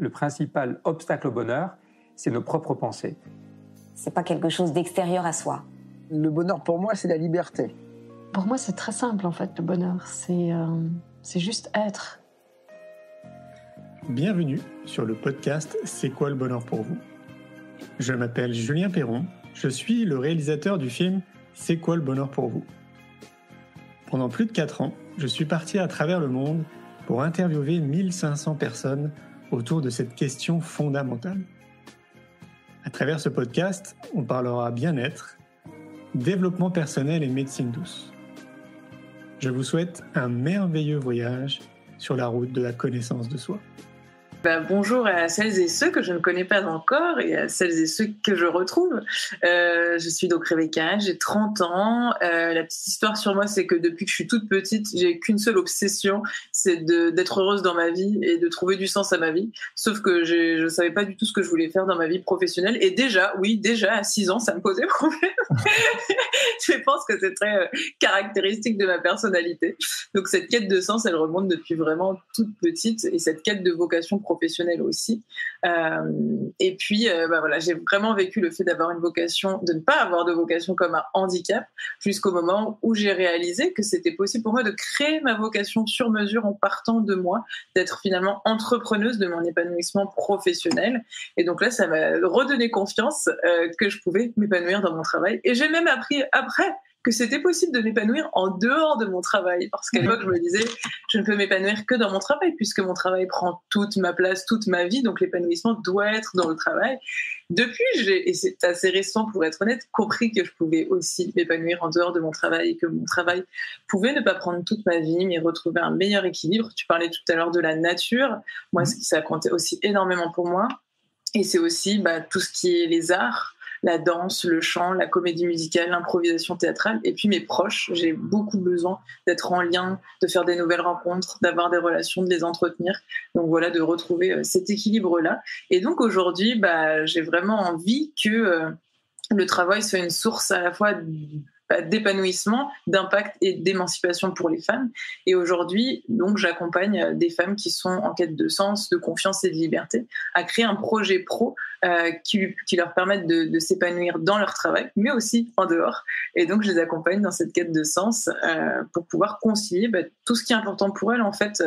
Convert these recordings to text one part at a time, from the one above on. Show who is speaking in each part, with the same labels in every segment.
Speaker 1: le principal obstacle au bonheur, c'est nos propres pensées.
Speaker 2: C'est pas quelque chose d'extérieur à soi.
Speaker 3: Le bonheur pour moi, c'est la liberté.
Speaker 4: Pour moi, c'est très simple en fait, le bonheur. C'est juste être.
Speaker 5: Bienvenue sur le podcast C'est quoi le bonheur pour vous ? Je m'appelle Julien Perron, je suis le réalisateur du film C'est quoi le bonheur pour vous ? Pendant plus de 4 ans, je suis parti à travers le monde pour interviewer 1500 personnes autour de cette question fondamentale. À travers ce podcast, on parlera bien-être, développement personnel et médecine douce. Je vous souhaite un merveilleux voyage sur la route de la connaissance de soi.
Speaker 6: Bonjour à celles et ceux que je ne connais pas encore et à celles et ceux que je retrouve. Je suis donc Rebecca, j'ai 30 ans. La petite histoire sur moi, c'est que depuis que je suis toute petite, j'ai qu'une seule obsession, c'est d'être heureuse dans ma vie et de trouver du sens à ma vie. Sauf que je ne savais pas du tout ce que je voulais faire dans ma vie professionnelle. Et déjà à 6 ans, ça me posait problème. Je pense que c'est très caractéristique de ma personnalité. Donc cette quête de sens, elle remonte depuis vraiment toute petite et cette quête de vocation professionnelle aussi. Et puis, voilà, j'ai vraiment vécu le fait d'avoir une vocation, de ne pas avoir de vocation comme un handicap, jusqu'au moment où j'ai réalisé que c'était possible pour moi de créer ma vocation sur mesure en partant de moi, d'être finalement entrepreneuse de mon épanouissement professionnel. Et donc là, ça m'a redonné confiance que je pouvais m'épanouir dans mon travail. Et j'ai même appris après que c'était possible de m'épanouir en dehors de mon travail. Parce qu'à l'époque, je me disais, je ne peux m'épanouir que dans mon travail, puisque mon travail prend toute ma place, toute ma vie, donc l'épanouissement doit être dans le travail. Depuis, et c'est assez récent pour être honnête, compris que je pouvais aussi m'épanouir en dehors de mon travail et que mon travail pouvait ne pas prendre toute ma vie, mais retrouver un meilleur équilibre. Tu parlais tout à l'heure de la nature. Moi, ça comptait aussi énormément pour moi. Et c'est aussi tout ce qui est les arts, la danse, le chant, la comédie musicale, l'improvisation théâtrale. Et puis mes proches, j'ai beaucoup besoin d'être en lien, de faire des nouvelles rencontres, d'avoir des relations, de les entretenir. Donc voilà, de retrouver cet équilibre-là. Et donc aujourd'hui, j'ai vraiment envie que le travail soit une source à la fois d'épanouissement, d'impact et d'émancipation pour les femmes. Et aujourd'hui, donc, j'accompagne des femmes qui sont en quête de sens, de confiance et de liberté à créer un projet pro qui leur permette de s'épanouir dans leur travail, mais aussi en dehors. Et donc, je les accompagne dans cette quête de sens pour pouvoir concilier tout ce qui est important pour elles, en fait,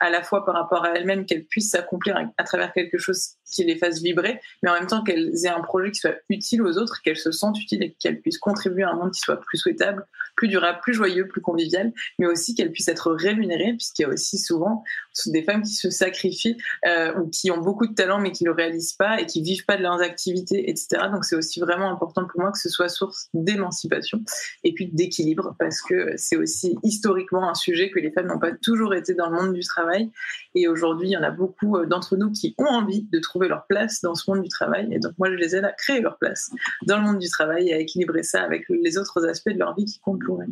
Speaker 6: à la fois par rapport à elles-mêmes, qu'elles puissent s'accomplir à travers quelque chose qui les fasse vibrer, mais en même temps qu'elles aient un projet qui soit utile aux autres, qu'elles se sentent utiles et qu'elles puissent contribuer à un monde qui soit plus souhaitable, plus durable, plus joyeux, plus convivial, mais aussi qu'elles puissent être rémunérées, puisqu'il y a aussi souvent des femmes qui se sacrifient ou qui ont beaucoup de talent mais qui ne le réalisent pas et qui ne vivent pas de leurs activités, etc. Donc c'est aussi vraiment important pour moi que ce soit source d'émancipation et puis d'équilibre, parce que c'est aussi historiquement un sujet que les femmes n'ont pas toujours été dans le monde du travail. Et aujourd'hui, il y en a beaucoup d'entre nous qui ont envie de trouver leur place dans ce monde du travail. Et donc moi, je les aide à créer leur place dans le monde du travail et à équilibrer ça avec les autres aspects de leur vie qui comptent pour elles.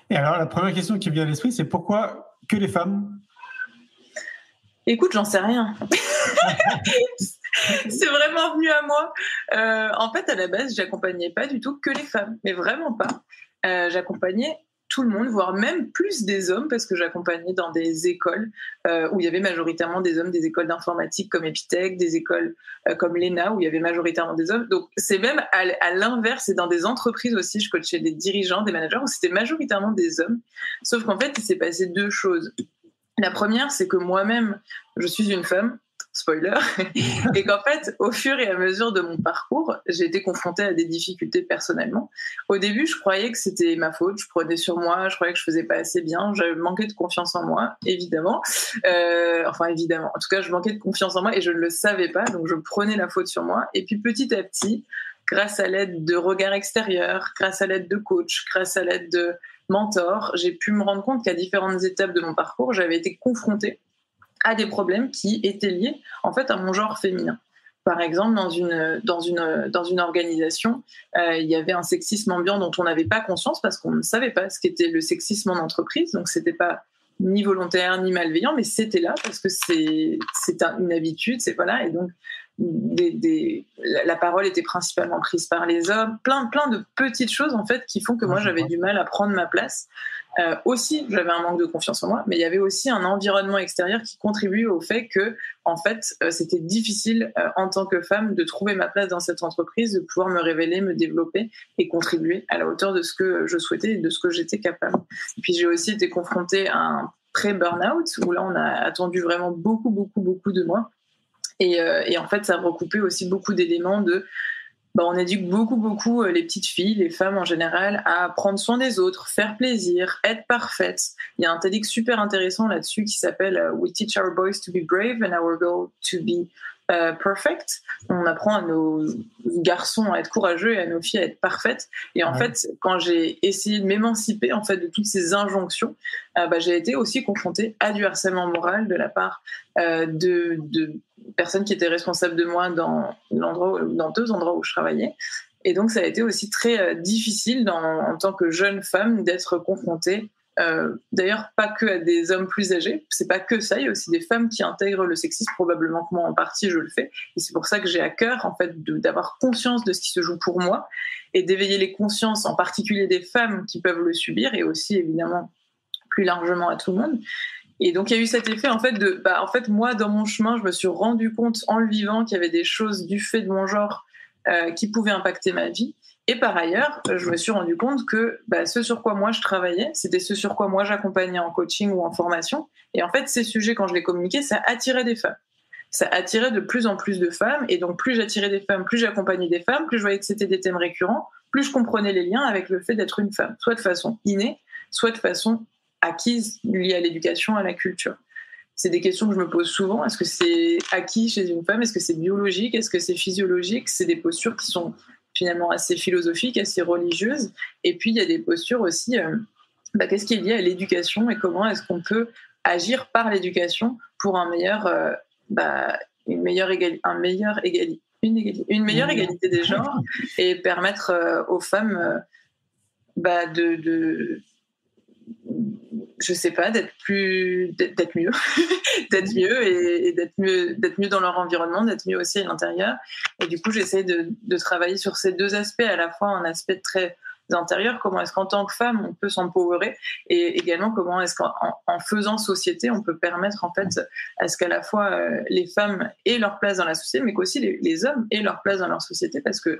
Speaker 5: Et alors, la première question qui me vient à l'esprit, c'est pourquoi que les femmes ?
Speaker 6: Écoute, j'en sais rien. C'est vraiment venu à moi. En fait, à la base, j'accompagnais pas du tout que les femmes, mais vraiment pas. J'accompagnais tout le monde, voire même plus des hommes, parce que j'accompagnais dans des écoles où il y avait majoritairement des hommes, des écoles d'informatique comme Epitech, des écoles comme l'ENA où il y avait majoritairement des hommes. Donc c'est même à l'inverse, et dans des entreprises aussi, je coachais des dirigeants, des managers où c'était majoritairement des hommes. Sauf qu'en fait, il s'est passé 2 choses. La première, c'est que moi-même, je suis une femme, spoiler, et qu'en fait, au fur et à mesure de mon parcours, j'ai été confrontée à des difficultés personnellement. Au début, je croyais que c'était ma faute, je prenais sur moi, je croyais que je faisais pas assez bien, j'avais manqué de confiance en moi, évidemment. Évidemment. En tout cas, je manquais de confiance en moi et je ne le savais pas, donc je prenais la faute sur moi. Et puis petit à petit, grâce à l'aide de regards extérieurs, grâce à l'aide de coachs, grâce à l'aide de mentors, j'ai pu me rendre compte qu'à différentes étapes de mon parcours, j'avais été confrontée à des problèmes qui étaient liés en fait à mon genre féminin. Par exemple, dans une organisation, il y avait un sexisme ambiant dont on n'avait pas conscience parce qu'on ne savait pas ce qu'était le sexisme en entreprise. Donc, c'était pas ni volontaire ni malveillant, mais c'était là parce que c'est une habitude, c'est voilà. Et donc, la parole était principalement prise par les hommes, plein de petites choses en fait qui font que moi j'avais du mal à prendre ma place. Aussi, j'avais un manque de confiance en moi, mais il y avait aussi un environnement extérieur qui contribuait au fait que, en fait, c'était difficile en tant que femme de trouver ma place dans cette entreprise, de pouvoir me révéler, me développer et contribuer à la hauteur de ce que je souhaitais et de ce que j'étais capable. Et puis j'ai aussi été confrontée à un pré-burnout où là on a attendu vraiment beaucoup de moi. Et en fait, ça recoupait aussi beaucoup d'éléments de on éduque beaucoup les petites filles, les femmes en général, à prendre soin des autres, faire plaisir, être parfaites. Il y a un TEDx super intéressant là-dessus qui s'appelle We teach our boys to be brave and our girls to be perfect. On apprend à nos garçons à être courageux et à nos filles à être parfaites. Et en fait, quand j'ai essayé de m'émanciper en fait de toutes ces injonctions, j'ai été aussi confrontée à du harcèlement moral de la part de personnes qui étaient responsables de moi dans 2 endroits où je travaillais. Et donc, ça a été aussi très difficile en tant que jeune femme d'être confrontée. D'ailleurs, pas que à des hommes plus âgés, c'est pas que ça, il y a aussi des femmes qui intègrent le sexisme, probablement que moi en partie je le fais, et c'est pour ça que j'ai à cœur en fait d'avoir conscience de ce qui se joue pour moi et d'éveiller les consciences, en particulier des femmes qui peuvent le subir, et aussi évidemment plus largement à tout le monde. Et donc il y a eu cet effet en fait moi dans mon chemin je me suis rendu compte en le vivant qu'il y avait des choses du fait de mon genre qui pouvaient impacter ma vie. Et par ailleurs, je me suis rendu compte que ce sur quoi moi je travaillais, c'était ce sur quoi moi j'accompagnais en coaching ou en formation. Et en fait, ces sujets, quand je les communiquais, ça attirait des femmes. Ça attirait de plus en plus de femmes. Et donc, plus j'attirais des femmes, plus j'accompagnais des femmes, plus je voyais que c'était des thèmes récurrents, plus je comprenais les liens avec le fait d'être une femme, soit de façon innée, soit de façon acquise, liée à l'éducation, à la culture. C'est des questions que je me pose souvent. Est-ce que c'est acquis chez une femme ? Est-ce que c'est biologique ? Est-ce que c'est physiologique ? C'est des postures qui sont finalement assez philosophiques, assez religieuses. Et puis, il y a des postures aussi, qu'est-ce qui est lié à l'éducation et comment est-ce qu'on peut agir par l'éducation pour une meilleure égalité des genres et permettre aux femmes je sais pas, d'être mieux et d'être mieux dans leur environnement, d'être mieux aussi à l'intérieur. Et du coup, j'essaie de travailler sur ces 2 aspects, à la fois un aspect très intérieur, comment est-ce qu'en tant que femme on peut s'empowerer, et également comment est-ce qu'en faisant société on peut permettre en fait à ce qu'à la fois les femmes aient leur place dans la société, mais qu'aussi les hommes aient leur place dans leur société, parce que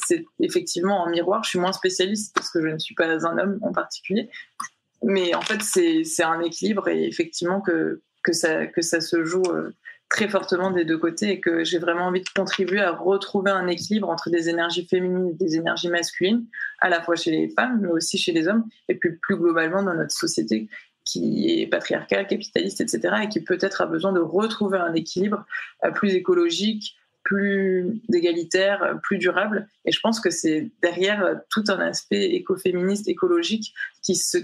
Speaker 6: c'est effectivement en miroir. Je suis moins spécialiste parce que je ne suis pas un homme en particulier, mais en fait c'est un équilibre, et effectivement que ça se joue très fortement des 2 côtés, et que j'ai vraiment envie de contribuer à retrouver un équilibre entre des énergies féminines et des énergies masculines, à la fois chez les femmes, mais aussi chez les hommes, et puis plus globalement dans notre société qui est patriarcale, capitaliste, etc., et qui peut-être a besoin de retrouver un équilibre plus écologique, plus égalitaire, plus durable. Et je pense que c'est derrière tout un aspect écoféministe, écologique,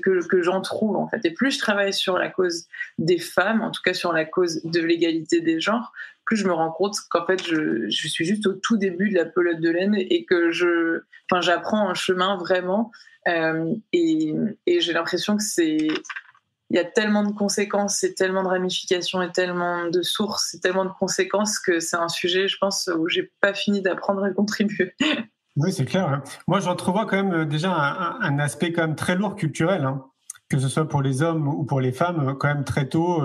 Speaker 6: que j'en trouve en fait. Et plus je travaille sur la cause des femmes, en tout cas sur la cause de l'égalité des genres, plus je me rends compte qu'en fait je suis juste au tout début de la pelote de laine, et que j'apprends un chemin vraiment, et j'ai l'impression que il y a tellement de conséquences et tellement de ramifications et tellement de sources et tellement de conséquences que c'est un sujet, je pense, où j'ai pas fini d'apprendre à contribuer.
Speaker 5: Oui, c'est clair. Hein. Moi, j'entrevois quand même déjà un aspect quand même très lourd culturel, hein. Que ce soit pour les hommes ou pour les femmes, quand même très tôt,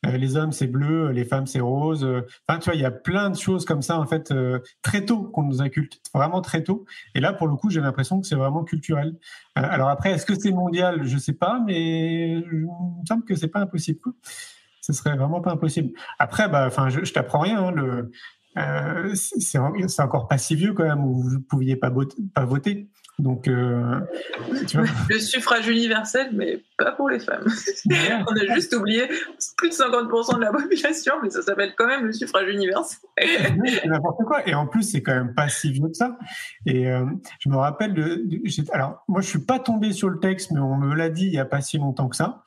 Speaker 5: les hommes c'est bleu, les femmes c'est rose. Enfin, tu vois, il y a plein de choses comme ça en fait très tôt qu'on nous inculque, vraiment très tôt. Et là, pour le coup, j'ai l'impression que c'est vraiment culturel. Alors après, est-ce que c'est mondial ? Je sais pas, mais il me semble que c'est pas impossible. Ce serait vraiment pas impossible. Après, je t'apprends rien. Hein, c'est encore pas si vieux quand même où vous pouviez pas voter. Donc, tu vois.
Speaker 6: Le suffrage universel, mais pas pour les femmes. Yeah. On a juste oublié plus de 50% de la population, mais ça s'appelle quand même le suffrage universel.
Speaker 5: C'est n'importe quoi. Et en plus, c'est quand même pas si vieux que ça. Et je me rappelle alors, moi, je suis pas tombé sur le texte, mais on me l'a dit il y a pas si longtemps que ça.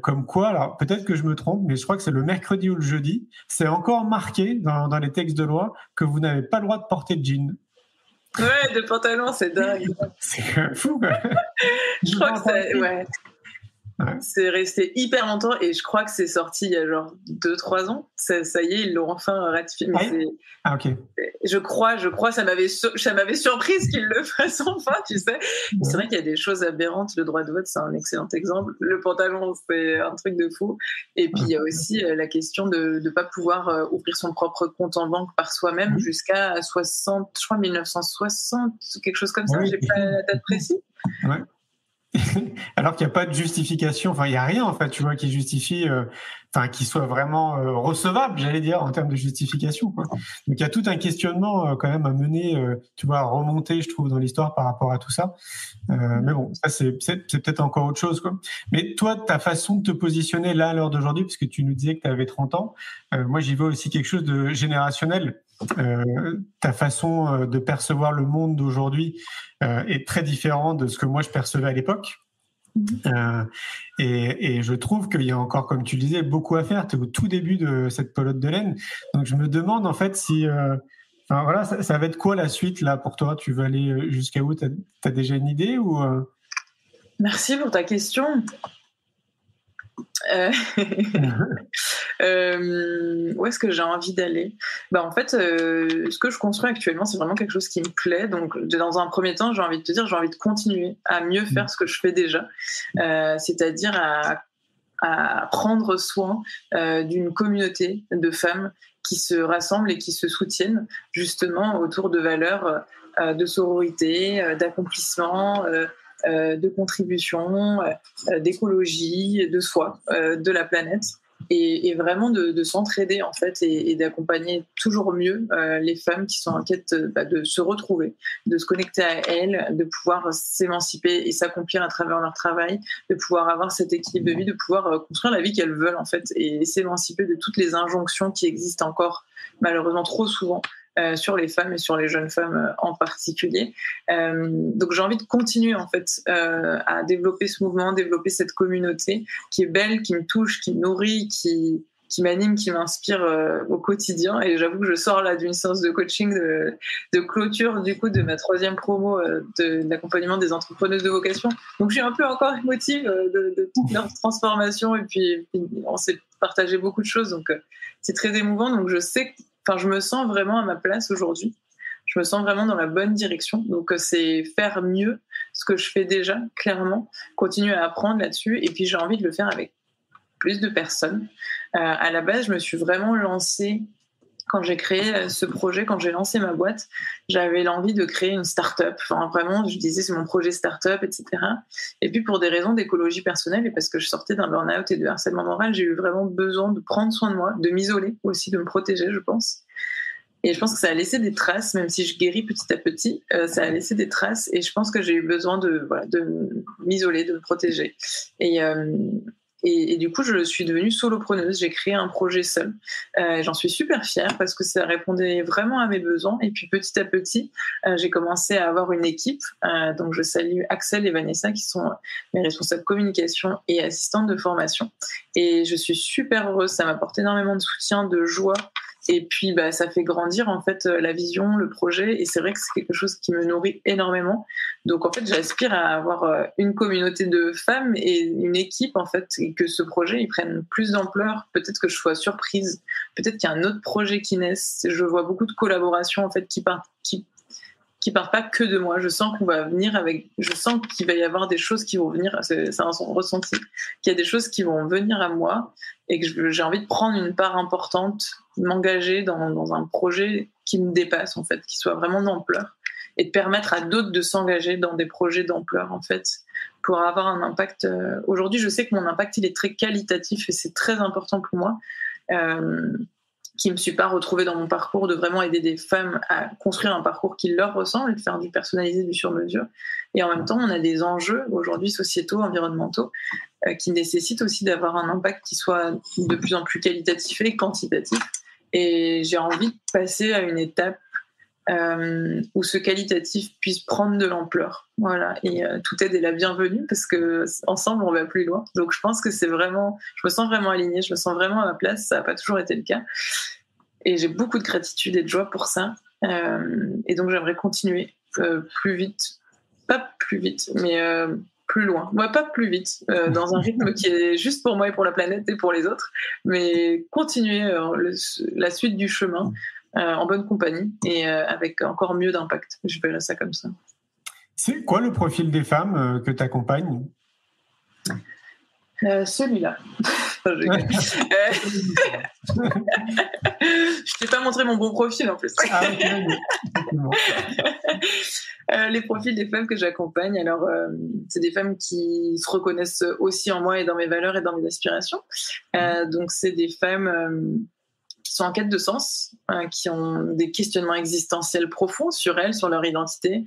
Speaker 5: Comme quoi, alors peut-être que je me trompe, mais je crois que c'est le mercredi ou le jeudi. C'est encore marqué dans les textes de loi que vous n'avez pas le droit de porter de jean.
Speaker 6: Ouais, de pantalon, c'est dingue.
Speaker 5: C'est fou, quoi.
Speaker 6: Je crois que c'est... Ouais.
Speaker 5: Ouais.
Speaker 6: C'est resté hyper longtemps et je crois que c'est sorti il y a genre 2-3 ans. Ça y est, ils l'ont enfin ratifié. Mais
Speaker 5: ok.
Speaker 6: Je crois, ça m'avait surprise qu'ils le fassent enfin, tu sais. C'est vrai qu'il y a des choses aberrantes. Le droit de vote, c'est un excellent exemple. Le pantalon, c'est un truc de fou. Et puis, il y a aussi la question de ne pas pouvoir ouvrir son propre compte en banque par soi-même jusqu'à 60, je crois 1960, quelque chose comme ça. J'ai pas la date précise.
Speaker 5: Ouais. Alors qu'il n'y a pas de justification, enfin il n'y a rien en fait, tu vois, qui justifie, qui soit vraiment recevable, j'allais dire, en termes de justification, quoi. Donc il y a tout un questionnement quand même à mener, tu vois, à remonter, je trouve, dans l'histoire par rapport à tout ça. Mais bon, ça c'est peut-être encore autre chose, quoi. Mais toi, ta façon de te positionner là à l'heure d'aujourd'hui, parce que tu nous disais que tu avais 30 ans, moi j'y vois aussi quelque chose de générationnel. Ta façon de percevoir le monde d'aujourd'hui est très différente de ce que moi je percevais à l'époque. Et je trouve qu'il y a encore, comme tu le disais, beaucoup à faire. Tu es au tout début de cette pelote de laine. Donc je me demande en fait si... voilà, ça va être quoi la suite là pour toi? Tu veux aller jusqu'à où? Tu as déjà une idée ou
Speaker 6: Merci pour ta question. Où est-ce que j'ai envie d'aller? En fait, ce que je construis actuellement, c'est vraiment quelque chose qui me plaît. Donc, dans un premier temps, j'ai envie de te dire, j'ai envie de continuer à mieux faire ce que je fais déjà, c'est-à-dire à prendre soin d'une communauté de femmes qui se rassemblent et qui se soutiennent justement autour de valeurs de sororité, d'accomplissement, de contribution, d'écologie, de soi, de la planète, et vraiment de s'entraider en fait et d'accompagner toujours mieux les femmes qui sont en quête de se retrouver, de se connecter à elles, de pouvoir s'émanciper et s'accomplir à travers leur travail, de pouvoir avoir cet équilibre de vie, de pouvoir construire la vie qu'elles veulent en fait et s'émanciper de toutes les injonctions qui existent encore malheureusement trop souvent sur les femmes et sur les jeunes femmes en particulier. Donc j'ai envie de continuer en fait à développer ce mouvement, développer cette communauté qui est belle, qui me touche, qui me nourrit, qui m'anime, qui m'inspire au quotidien. Et j'avoue que je sors là d'une séance de coaching de clôture du coup de ma 3e promo de l'accompagnement des entrepreneuses de vocation. Donc je suis un peu encore émotive de toute leur transformation et puis on s'est partagé beaucoup de choses, donc c'est très émouvant. Donc je me sens vraiment à ma place aujourd'hui. Je me sens vraiment dans la bonne direction. Donc, c'est faire mieux ce que je fais déjà, clairement. Continuer à apprendre là-dessus. Et puis, j'ai envie de le faire avec plus de personnes. À la base, je me suis vraiment lancée quand j'ai créé ce projet, quand j'ai lancé ma boîte. J'avais l'envie de créer une start-up. Enfin, vraiment, je disais, c'est mon projet start-up, etc. Et puis, pour des raisons d'écologie personnelle et parce que je sortais d'un burn-out et de harcèlement moral, j'ai eu vraiment besoin de prendre soin de moi, de m'isoler aussi, de me protéger, je pense. Et je pense que ça a laissé des traces, même si je guéris petit à petit, ça a laissé des traces. Et je pense que j'ai eu besoin de m'isoler, de me protéger. Et du coup, je suis devenue solopreneuse. J'ai créé un projet seule. J'en suis super fière parce que ça répondait vraiment à mes besoins. Et puis petit à petit, j'ai commencé à avoir une équipe. Donc je salue Axel et Vanessa qui sont mes responsables communication et assistantes de formation. Et je suis super heureuse. Ça m'apporte énormément de soutien, de joie. Et puis, ça fait grandir en fait la vision, le projet. Et c'est vrai que c'est quelque chose qui me nourrit énormément. Donc, en fait, j'aspire à avoir une communauté de femmes et une équipe en fait, et que ce projet il prenne plus d'ampleur. Peut-être que je sois surprise. Peut-être qu'il y a un autre projet qui naisse. Je vois beaucoup de collaborations en fait qui partent pas que de moi. Je sens qu'on va venir je sens qu'il va y avoir des choses qui vont venir. C'est un ressenti. Qu'il y a des choses qui vont venir à moi et que j'ai envie de prendre une part importante, m'engager dans un projet qui me dépasse en fait, qui soit vraiment d'ampleur et de permettre à d'autres de s'engager dans des projets d'ampleur en fait pour avoir un impact. Aujourd'hui, je sais que mon impact il est très qualitatif et c'est très important pour moi. Qui ne me suis pas retrouvée dans mon parcours de vraiment aider des femmes à construire un parcours qui leur ressemble et de faire du personnalisé, du sur-mesure. Et en même temps, on a des enjeux aujourd'hui sociétaux, environnementaux, qui nécessitent aussi d'avoir un impact qui soit de plus en plus qualitatif et quantitatif. Et j'ai envie de passer à une étape où ce qualitatif puisse prendre de l'ampleur. Voilà. Et toute aide est la bienvenue parce qu'ensemble, on va plus loin. Donc, je pense que je me sens vraiment alignée, je me sens vraiment à ma place. Ça n'a pas toujours été le cas. Et j'ai beaucoup de gratitude et de joie pour ça. Et donc, j'aimerais continuer plus vite. Pas plus vite, mais plus loin. Moi, pas plus vite, dans un rythme qui est juste pour moi et pour la planète et pour les autres, mais continuer la suite du chemin en bonne compagnie et avec encore mieux d'impact. Je verrais ça comme ça.
Speaker 5: C'est quoi le profil des femmes que tu accompagnes ?
Speaker 6: Celui-là. Je t'ai pas montré mon bon profil en plus. Les profils des femmes que j'accompagne, alors c'est des femmes qui se reconnaissent aussi en moi et dans mes valeurs et dans mes aspirations. Donc c'est des femmes qui sont en quête de sens, qui ont des questionnements existentiels profonds sur elles, sur leur identité,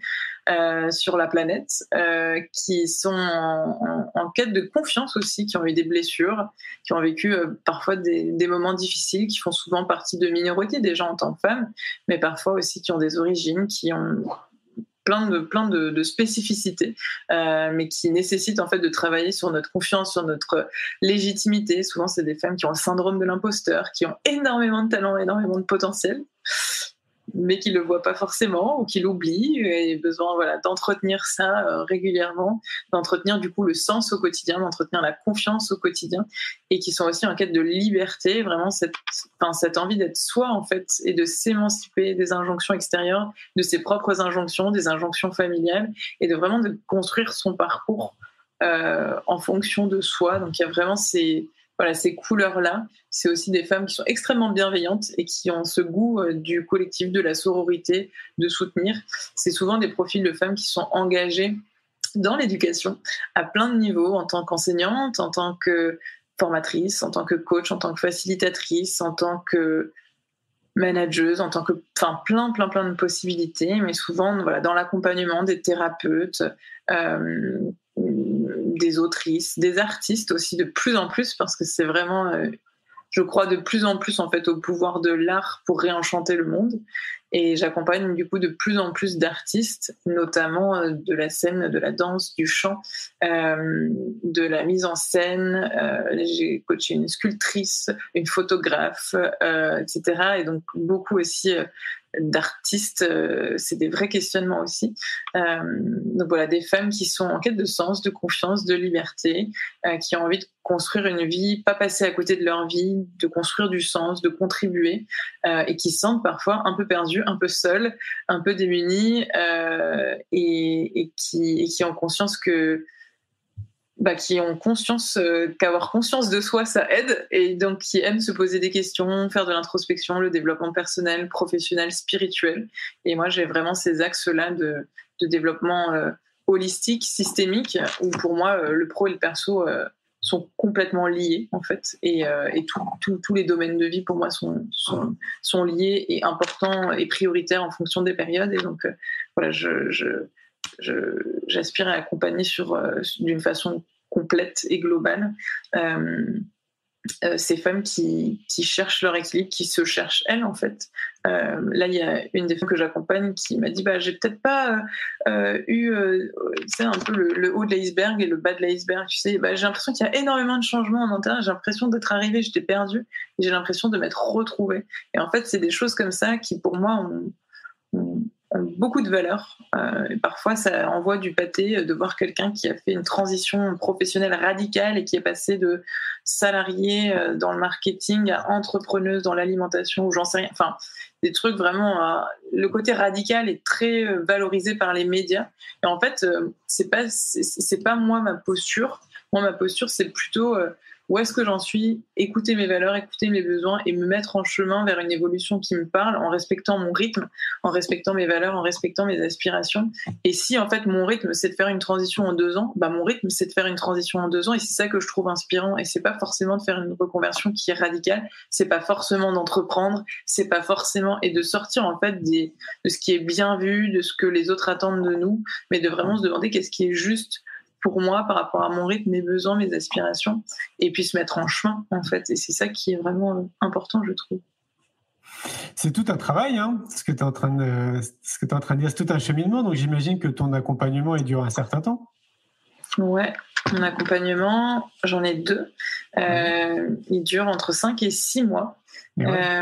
Speaker 6: sur la planète, qui sont en quête de confiance aussi, qui ont eu des blessures, qui ont vécu parfois des moments difficiles, qui font souvent partie de minorités déjà en tant que femmes, mais parfois aussi qui ont des origines, qui ont plein de spécificités, mais qui nécessitent en fait de travailler sur notre confiance, sur notre légitimité. Souvent, c'est des femmes qui ont le syndrome de l'imposteur, qui ont énormément de talent, énormément de potentiel, mais qui ne le voient pas forcément ou qui l'oublient, et besoin d'entretenir ça régulièrement, d'entretenir du coup le sens au quotidien, d'entretenir la confiance au quotidien, et qui sont aussi en quête de liberté, vraiment cette envie d'être soi en fait, et de s'émanciper des injonctions extérieures, de ses propres injonctions, des injonctions familiales, et de vraiment de construire son parcours en fonction de soi. Donc il y a vraiment ces couleurs-là. C'est aussi des femmes qui sont extrêmement bienveillantes et qui ont ce goût du collectif, de la sororité, de soutenir. C'est souvent des profils de femmes qui sont engagées dans l'éducation à plein de niveaux, en tant qu'enseignante, en tant que formatrice, en tant que coach, en tant que facilitatrice, en tant que manageuse, en tant que plein de possibilités, mais souvent dans l'accompagnement des thérapeutes, des autrices, des artistes aussi, de plus en plus, parce que c'est vraiment, je crois de plus en plus en fait au pouvoir de l'art pour réenchanter le monde. Et j'accompagne du coup de plus en plus d'artistes, notamment de la scène, de la danse, du chant, de la mise en scène. J'ai coaché une sculptrice, une photographe, etc. Et donc beaucoup aussi d'artistes, c'est des vrais questionnements aussi. Donc voilà, des femmes qui sont en quête de sens, de confiance, de liberté, qui ont envie de construire une vie, pas passer à côté de leur vie, de construire du sens, de contribuer, et qui se sentent parfois un peu perdues, un peu seules, un peu démunies, et qui ont conscience qu'avoir conscience de soi, ça aide, et donc qui aiment se poser des questions, faire de l'introspection, le développement personnel, professionnel, spirituel. Et moi, j'ai vraiment ces axes-là de développement holistique, systémique, où pour moi, le pro et le perso sont complètement liés, en fait, et tous les domaines de vie, pour moi, sont liés et importants et prioritaires en fonction des périodes. Et donc, j'aspire à accompagner d'une façon complète et globale ces femmes qui cherchent leur équilibre, qui se cherchent elles en fait. Là, il y a une des femmes que j'accompagne qui m'a dit j'ai peut-être pas eu un peu le haut de l'iceberg et le bas de l'iceberg, tu sais. J'ai l'impression qu'il y a énormément de changements en interne, j'ai l'impression d'être arrivée, j'étais perdue, et j'ai l'impression de m'être retrouvée. Et en fait, c'est des choses comme ça qui pour moi ont beaucoup de valeur. Et parfois, ça envoie du pâté de voir quelqu'un qui a fait une transition professionnelle radicale et qui est passé de salarié dans le marketing à entrepreneuse dans l'alimentation, ou j'en sais rien. Enfin, des trucs vraiment... le côté radical est très valorisé par les médias. Et en fait, c'est pas moi ma posture. Moi, ma posture, c'est plutôt... où est-ce que j'en suis, écouter mes valeurs, écouter mes besoins et me mettre en chemin vers une évolution qui me parle, en respectant mon rythme, en respectant mes valeurs, en respectant mes aspirations. Et si en fait mon rythme c'est de faire une transition en 2 ans, mon rythme c'est de faire une transition en 2 ans, et c'est ça que je trouve inspirant. Et c'est pas forcément de faire une reconversion qui est radicale, c'est pas forcément d'entreprendre, c'est pas forcément, et de sortir en fait de ce qui est bien vu, de ce que les autres attendent de nous, mais de vraiment se demander qu'est-ce qui est juste pour moi par rapport à mon rythme, mes besoins, mes aspirations, et puis se mettre en chemin en fait. Et c'est ça qui est vraiment important, je trouve.
Speaker 5: C'est tout un travail, hein, ce que tu es en train de dire, c'est tout un cheminement. Donc j'imagine que ton accompagnement il dure un certain temps.
Speaker 6: Ouais, mon accompagnement, j'en ai 2. Il dure entre 5 et 6 mois. Ouais.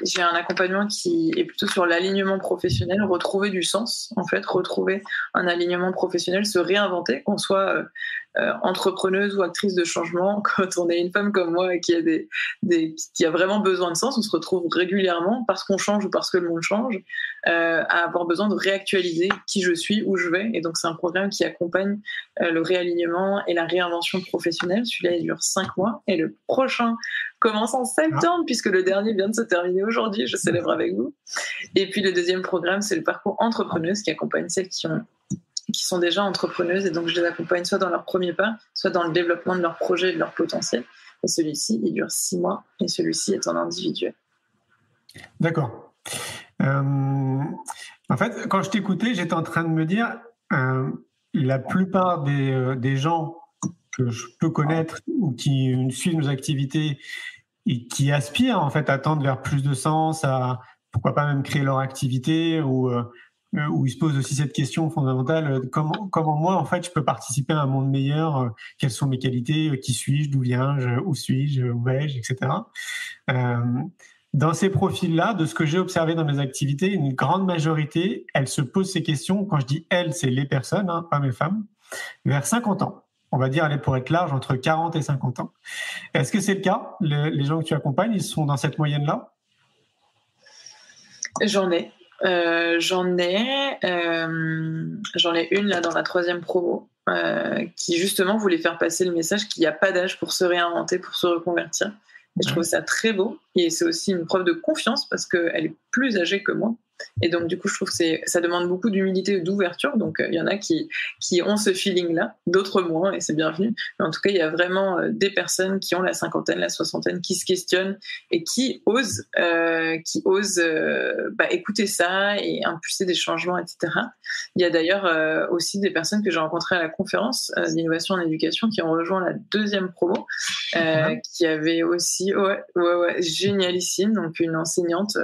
Speaker 6: j'ai un accompagnement qui est plutôt sur l'alignement professionnel, retrouver du sens, en fait, retrouver un alignement professionnel, se réinventer, qu'on soit entrepreneuse ou actrice de changement. Quand on est une femme comme moi qui a vraiment besoin de sens, on se retrouve régulièrement, parce qu'on change ou parce que le monde change, à avoir besoin de réactualiser qui je suis, où je vais. Et donc c'est un programme qui accompagne le réalignement et la réinvention professionnelle. Celui-là, il dure 5 mois et le prochain commence en septembre, puisque le dernier vient de se terminer aujourd'hui, je célèbre avec vous. Et puis le deuxième programme, c'est le parcours entrepreneuse, qui accompagne celles qui sont déjà entrepreneuses, et donc je les accompagne soit dans leur premier pas, soit dans le développement de leur projet et de leur potentiel. Et celui-ci, il dure 6 mois, et celui-ci est en individuel.
Speaker 5: D'accord. En fait, quand je t'écoutais, j'étais en train de me dire, la plupart des gens que je peux connaître ou qui suivent nos activités et qui aspirent en fait à tendre vers plus de sens, à pourquoi pas même créer leur activité, où ils se posent aussi cette question fondamentale, comment moi en fait je peux participer à un monde meilleur, quelles sont mes qualités, qui suis-je, d'où viens-je, où suis-je, où vais-je, etc. Dans ces profils-là, de ce que j'ai observé dans mes activités, une grande majorité, elles se posent ces questions. Quand je dis elles, c'est les personnes, pas mes femmes, vers 50 ans. On va dire, allez, pour être large, entre 40 et 50 ans. Est-ce que c'est le cas? Les gens que tu accompagnes, ils sont dans cette moyenne-là?
Speaker 6: J'en ai une là dans la 3e promo qui justement voulait faire passer le message qu'il n'y a pas d'âge pour se réinventer, pour se reconvertir. Et je trouve ça très beau, et c'est aussi une preuve de confiance parce qu'elle est plus âgée que moi. Et donc, du coup, je trouve que ça demande beaucoup d'humilité et d'ouverture. Donc, il y en a qui ont ce feeling-là, d'autres moins, et c'est bienvenu. Mais en tout cas, il y a vraiment des personnes qui ont la cinquantaine, la soixantaine, qui se questionnent et qui osent écouter ça et impulser des changements, etc. Il y a d'ailleurs aussi des personnes que j'ai rencontrées à la conférence d'innovation en éducation qui ont rejoint la 2e promo, qui avait aussi, génialissime, donc une enseignante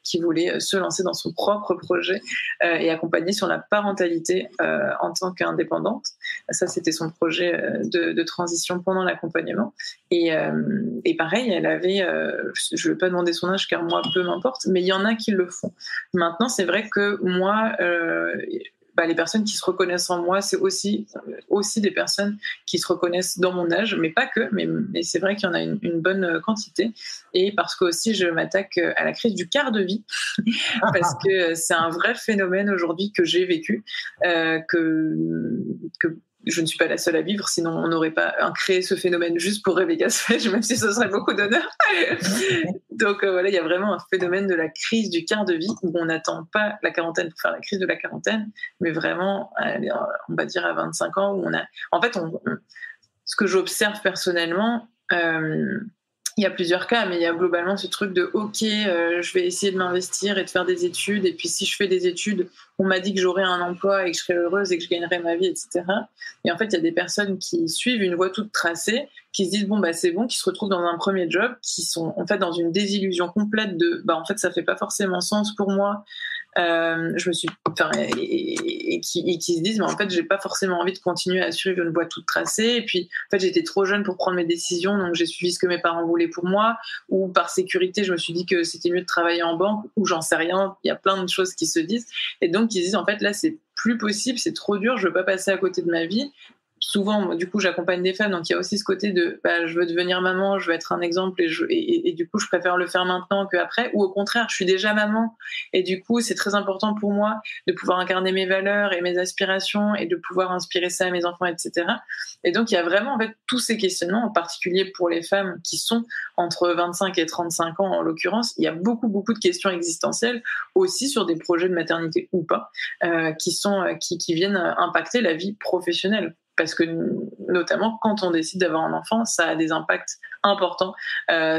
Speaker 6: qui voulait se lancer dans son propre projet et accompagner sur la parentalité en tant qu'indépendante. Ça, c'était son projet de transition pendant l'accompagnement. Et pareil, elle avait, je ne vais pas demander son âge car moi, peu m'importe, mais il y en a qui le font. Maintenant, c'est vrai que moi, les personnes qui se reconnaissent en moi, c'est aussi des personnes qui se reconnaissent dans mon âge, mais pas que, mais c'est vrai qu'il y en a une bonne quantité. Et parce que aussi je m'attaque à la crise du quart de vie, parce que c'est un vrai phénomène aujourd'hui que j'ai vécu, que je ne suis pas la seule à vivre, sinon on n'aurait pas créé ce phénomène juste pour Rebecca Sfage, même si ce serait beaucoup d'honneur. Donc voilà, il y a vraiment un phénomène de la crise du quart de vie, où on n'attend pas la quarantaine pour faire la crise de la quarantaine, mais vraiment, on va dire à 25 ans, où on a... En fait, ce que j'observe personnellement... il y a plusieurs cas, mais il y a globalement ce truc de OK, je vais essayer de m'investir et de faire des études, et puis si je fais des études, on m'a dit que j'aurais un emploi et que je serais heureuse et que je gagnerais ma vie, etc. Et en fait, il y a des personnes qui suivent une voie toute tracée, qui se disent c'est bon, qui se retrouvent dans un premier job, qui sont en fait dans une désillusion complète de en fait ça fait pas forcément sens pour moi. Qui se disent mais en fait j'ai pas forcément envie de continuer à suivre une voie toute tracée, et puis en fait j'étais trop jeune pour prendre mes décisions, donc j'ai suivi ce que mes parents voulaient pour moi, ou par sécurité je me suis dit que c'était mieux de travailler en banque, ou j'en sais rien, il y a plein de choses qui se disent, et donc ils disent en fait là c'est plus possible, c'est trop dur, je veux pas passer à côté de ma vie. Souvent, du coup, j'accompagne des femmes, donc il y a aussi ce côté de je veux devenir maman, je veux être un exemple, et du coup, je préfère le faire maintenant qu'après, ou au contraire, je suis déjà maman, et du coup, c'est très important pour moi de pouvoir incarner mes valeurs et mes aspirations, et de pouvoir inspirer ça à mes enfants, etc. Et donc, il y a vraiment en fait tous ces questionnements, en particulier pour les femmes qui sont entre 25 et 35 ans, en l'occurrence, il y a beaucoup de questions existentielles, aussi sur des projets de maternité ou pas, qui viennent impacter la vie professionnelle. Parce que notamment quand on décide d'avoir un enfant, ça a des impacts importants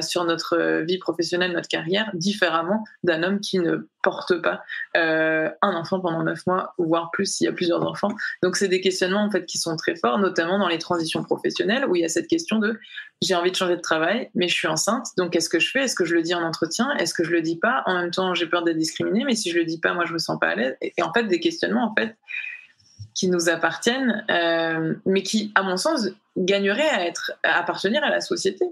Speaker 6: sur notre vie professionnelle, notre carrière, différemment d'un homme qui ne porte pas un enfant pendant 9 mois, voire plus s'il y a plusieurs enfants. Donc c'est des questionnements en fait qui sont très forts, notamment dans les transitions professionnelles, où il y a cette question de j'ai envie de changer de travail, mais je suis enceinte, donc qu'est-ce que je fais? Est-ce que je le dis en entretien? Est-ce que je le dis pas? En même temps, j'ai peur d'être discriminée, mais si je le dis pas, moi je me sens pas à l'aise. Et en fait, des questionnements en fait qui nous appartiennent, mais qui, à mon sens, gagneraient à appartenir à la société.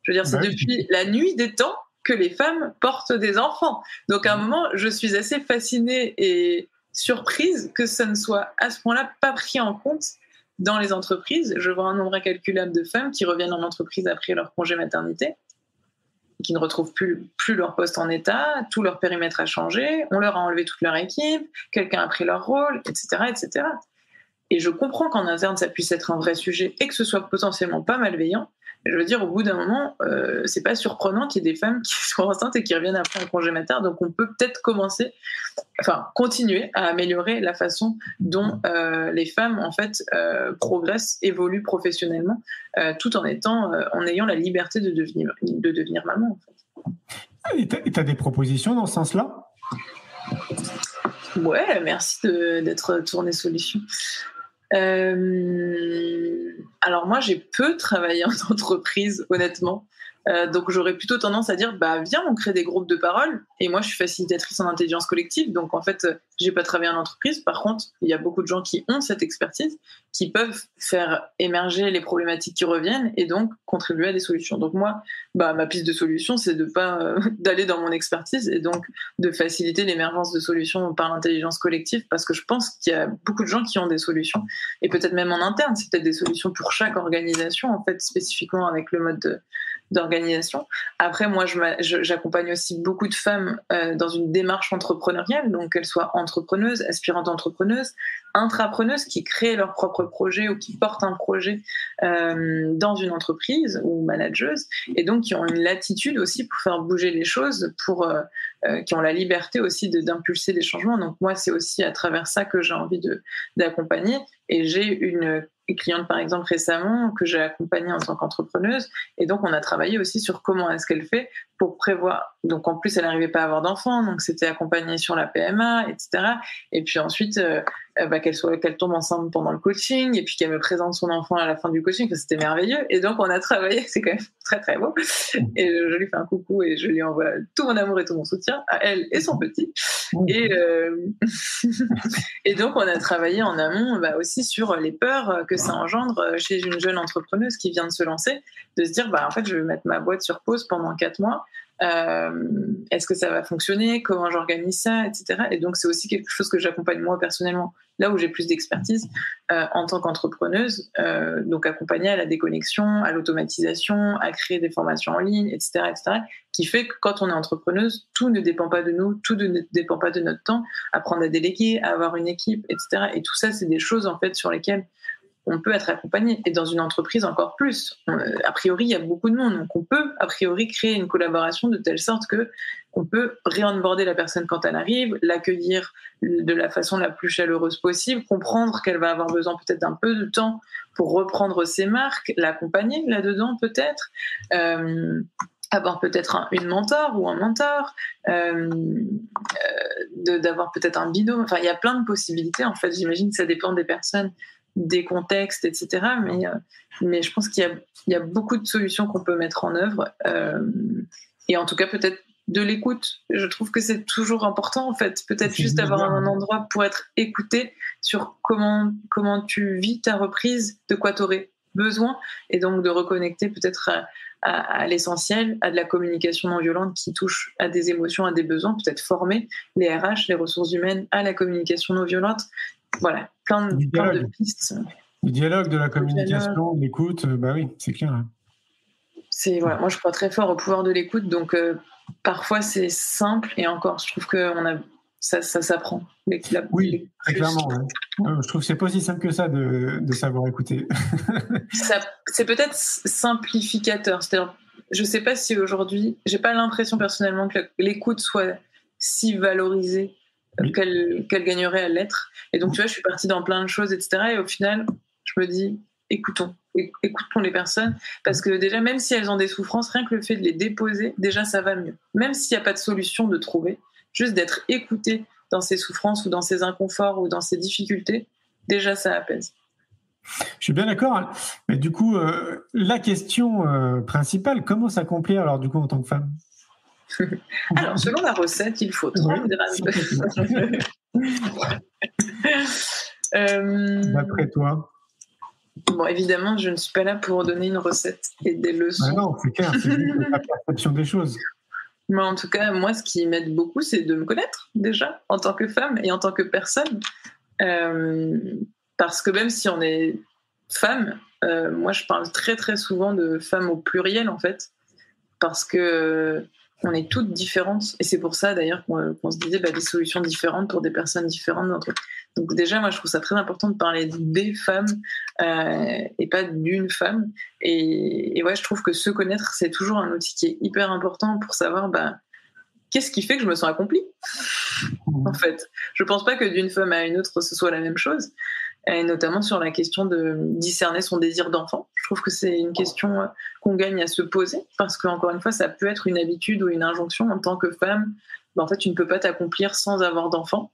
Speaker 6: Je veux dire, c'est depuis la nuit des temps que les femmes portent des enfants. Donc à un moment, je suis assez fascinée et surprise que ça ne soit à ce point-là pas pris en compte dans les entreprises. Je vois un nombre incalculable de femmes qui reviennent en entreprise après leur congé maternité, qui ne retrouvent plus leur poste en état, tout leur périmètre a changé, on leur a enlevé toute leur équipe, quelqu'un a pris leur rôle, etc., etc. Et je comprends qu'en interne, ça puisse être un vrai sujet et que ce soit potentiellement pas malveillant. Je veux dire, au bout d'un moment, c'est pas surprenant qu'il y ait des femmes qui soient enceintes et qui reviennent après un congé mater. Donc, on peut peut-être continuer à améliorer la façon dont les femmes, en fait, progressent, évoluent professionnellement, tout en ayant la liberté de devenir maman, en fait.
Speaker 5: Et t'as des propositions dans ce sens-là ?
Speaker 6: Ouais, merci d'être tournée solution. Alors moi, j'ai peu travaillé en entreprise, honnêtement. Donc j'aurais plutôt tendance à dire, viens, on crée des groupes de parole. Et moi, je suis facilitatrice en intelligence collective. Donc en fait, j'ai pas travaillé en entreprise. Par contre, il y a beaucoup de gens qui ont cette expertise, qui peuvent faire émerger les problématiques qui reviennent et donc contribuer à des solutions. Donc moi, ma piste de solution, c'est de pas d'aller dans mon expertise et donc de faciliter l'émergence de solutions par l'intelligence collective, parce que je pense qu'il y a beaucoup de gens qui ont des solutions, et peut-être même en interne, c'est peut-être des solutions pour chaque organisation, en fait, spécifiquement avec le mode d'organisation. Après, moi, j'accompagne aussi beaucoup de femmes dans une démarche entrepreneuriale, donc qu'elles soient entrepreneuses, aspirantes entrepreneuses, intrapreneuses qui créent leur propre projet ou qui portent un projet dans une entreprise ou manageuses, et donc qui ont une latitude aussi pour faire bouger les choses, qui ont la liberté aussi d'impulser des changements. Donc moi, c'est aussi à travers ça que j'ai envie d'accompagner. Et j'ai une cliente, par exemple, récemment, que j'ai accompagnée en tant qu'entrepreneuse. Et donc, on a travaillé aussi sur comment est-ce qu'elle fait pour prévoir. Donc, en plus, elle n'arrivait pas à avoir d'enfants. Donc, c'était accompagné sur la PMA, etc. Et puis ensuite, qu'elle tombe enceinte pendant le coaching et puis qu'elle me présente son enfant à la fin du coaching. C'était merveilleux. Et donc, on a travaillé. C'est quand même très, très beau. Et je lui fais un coucou et je lui envoie tout mon amour et tout mon soutien à elle et son petit. Et donc, on a travaillé en amont aussi sur les peurs que ça engendre chez une jeune entrepreneuse qui vient de se lancer, de se dire, en fait, je vais mettre ma boîte sur pause pendant 4 mois. Est-ce que ça va fonctionner? Comment j'organise ça, etc. Et donc, c'est aussi quelque chose que j'accompagne moi personnellement, là où j'ai plus d'expertise en tant qu'entrepreneuse, donc accompagner à la déconnexion, à l'automatisation, à créer des formations en ligne, etc., qui fait que quand on est entrepreneuse, tout ne dépend pas de nous, tout ne dépend pas de notre temps, apprendre à déléguer, à avoir une équipe, etc. Et tout ça, c'est des choses en fait sur lesquelles on peut être accompagné. Et dans une entreprise encore plus. A priori, il y a beaucoup de monde, donc on peut a priori créer une collaboration de telle sorte que on peut réonboarder la personne quand elle arrive, l'accueillir de la façon la plus chaleureuse possible, comprendre qu'elle va avoir besoin peut-être d'un peu de temps pour reprendre ses marques, l'accompagner là-dedans peut-être, avoir peut-être une mentor ou un mentor, d'avoir peut-être un binôme. Enfin, il y a plein de possibilités. En fait, j'imagine que ça dépend des personnes, des contextes, etc. Mais je pense qu'il y a beaucoup de solutions qu'on peut mettre en œuvre. Et en tout cas, peut-être de l'écoute. Je trouve que c'est toujours important, en fait. Peut-être juste avoir un endroit pour être écouté sur comment tu vis ta reprise, de quoi tu aurais besoin, et donc de reconnecter peut-être à l'essentiel, à de la communication non violente qui touche à des émotions, à des besoins, peut-être former les RH, les ressources humaines à la communication non violente. Voilà, plein de pistes.
Speaker 5: Le dialogue, de la communication, l'écoute, oui, c'est clair. Hein.
Speaker 6: Moi, je crois très fort au pouvoir de l'écoute, donc parfois c'est simple, et encore, je trouve que ça s'apprend.
Speaker 5: Oui, très clairement. Ouais. Je trouve que c'est pas aussi simple que ça de savoir écouter.
Speaker 6: C'est peut-être simplificateur. C'est-à-dire, je sais pas si aujourd'hui, j'ai pas l'impression personnellement que l'écoute soit si valorisée qu'elle gagnerait à l'être. Et donc, tu vois, je suis partie dans plein de choses, etc. Et au final, je me dis, écoutons les personnes, parce que déjà, même si elles ont des souffrances, rien que le fait de les déposer, déjà, ça va mieux. Même s'il n'y a pas de solution de trouver, juste d'être écouté dans ses souffrances ou dans ses inconforts ou dans ses difficultés, déjà, ça apaise.
Speaker 5: Je suis bien d'accord. Mais du coup, la question principale, comment s'accomplir alors, du coup, en tant que femme?
Speaker 6: Alors, selon la recette, il faut 30 grammes de...
Speaker 5: D'après toi?
Speaker 6: Bon, évidemment, je ne suis pas là pour donner une recette et des leçons.
Speaker 5: Non, c'est clair, c'est la perception des choses.
Speaker 6: Mais en tout cas, moi, ce qui m'aide beaucoup, c'est de me connaître déjà en tant que femme et en tant que personne. Parce que même si on est femme, moi, je parle très très souvent de femmes au pluriel en fait, parce que on est toutes différentes. Et c'est pour ça d'ailleurs qu'on se disait des solutions différentes pour des personnes différentes d'entre eux. Donc déjà, moi, je trouve ça très important de parler des femmes et pas d'une femme. Et ouais, je trouve que se connaître, c'est toujours un outil qui est hyper important pour savoir qu'est-ce qui fait que je me sens accomplie. En fait, je pense pas que d'une femme à une autre, ce soit la même chose. Et notamment sur la question de discerner son désir d'enfant. Je trouve que c'est une question qu'on gagne à se poser, parce qu'encore une fois, ça peut être une habitude ou une injonction en tant que femme. En fait, tu ne peux pas t'accomplir sans avoir d'enfant.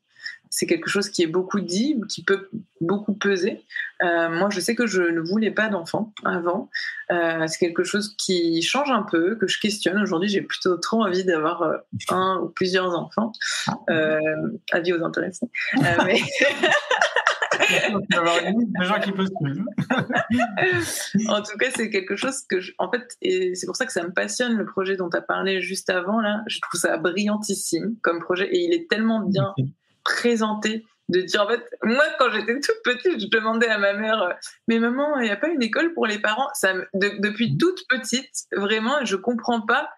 Speaker 6: C'est quelque chose qui est beaucoup dit, qui peut beaucoup peser. Moi, je sais que je ne voulais pas d'enfant avant. C'est quelque chose qui change un peu, que je questionne. Aujourd'hui, j'ai plutôt trop envie d'avoir un ou plusieurs enfants. Avis aux intéressés. Mais...
Speaker 5: Il va y avoir des gens qui postulent.
Speaker 6: En tout cas, c'est quelque chose que, en fait, et c'est pour ça que ça me passionne, le projet dont tu as parlé juste avant, là. Je trouve ça brillantissime comme projet, et il est tellement bien présenté, de dire, en fait, moi, quand j'étais toute petite, je demandais à ma mère, mais maman, il n'y a pas une école pour les parents? Depuis toute petite, vraiment, je comprends pas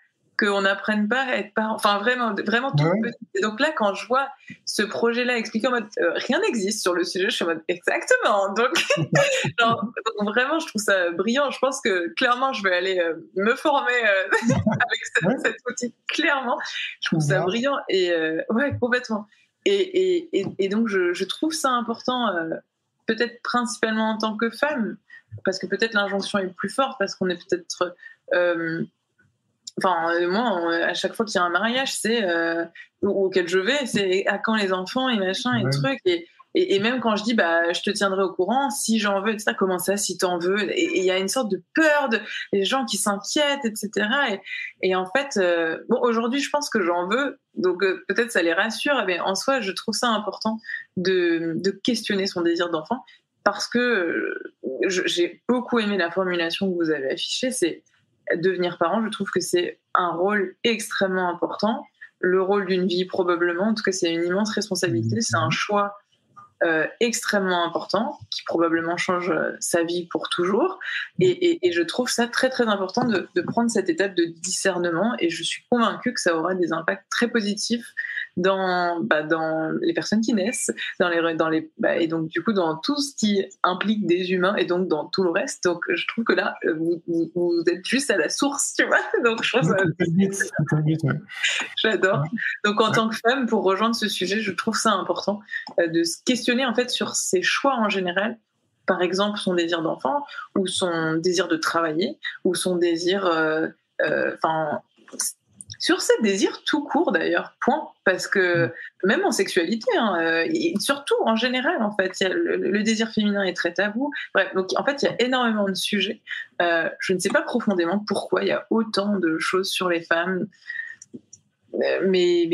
Speaker 6: qu'on n'apprenne pas à être parent, enfin vraiment toute petite. Et donc là, quand je vois ce projet-là expliqué en mode rien n'existe sur le sujet, je suis en mode exactement. Donc, donc vraiment, je trouve ça brillant. Je pense que clairement, je vais aller me former avec cet outil. Clairement, je trouve ça brillant et ouais, complètement. Et donc, je trouve ça important, peut-être principalement en tant que femme, parce que peut-être l'injonction est plus forte, parce qu'on est peut-être moi, à chaque fois qu'il y a un mariage, c'est auquel je vais, c'est à quand les enfants et machin et trucs. Et même quand je dis, je te tiendrai au courant si j'en veux, etc. Comment ça, si t'en veux? Et il y a une sorte de peur des gens qui s'inquiètent, etc. Et en fait, aujourd'hui, je pense que j'en veux, donc peut-être ça les rassure. Mais en soi, je trouve ça important de questionner son désir d'enfant, parce que j'ai beaucoup aimé la formulation que vous avez affichée. C'est devenir parent, je trouve que c'est un rôle extrêmement important, le rôle d'une vie probablement, en tout cas c'est une immense responsabilité, c'est un choix extrêmement important qui probablement change sa vie pour toujours, et je trouve ça très très important de prendre cette étape de discernement, et je suis convaincue que ça aura des impacts très positifs dans les personnes qui naissent, et donc du coup dans tout ce qui implique des humains, et donc dans tout le reste. Donc je trouve que là vous êtes juste à la source, tu vois. Donc je trouve ça j'adore. Donc en tant que femme, pour rejoindre ce sujet, je trouve ça important de se questionner en fait sur ses choix en général. Par exemple, son désir d'enfant, ou son désir de travailler, ou son désir sur ses désirs tout court d'ailleurs, point. Parce que même en sexualité, et surtout en général, en fait, le désir féminin est très tabou. Bref, donc en fait, il y a énormément de sujets. Je ne sais pas profondément pourquoi il y a autant de choses sur les femmes, mais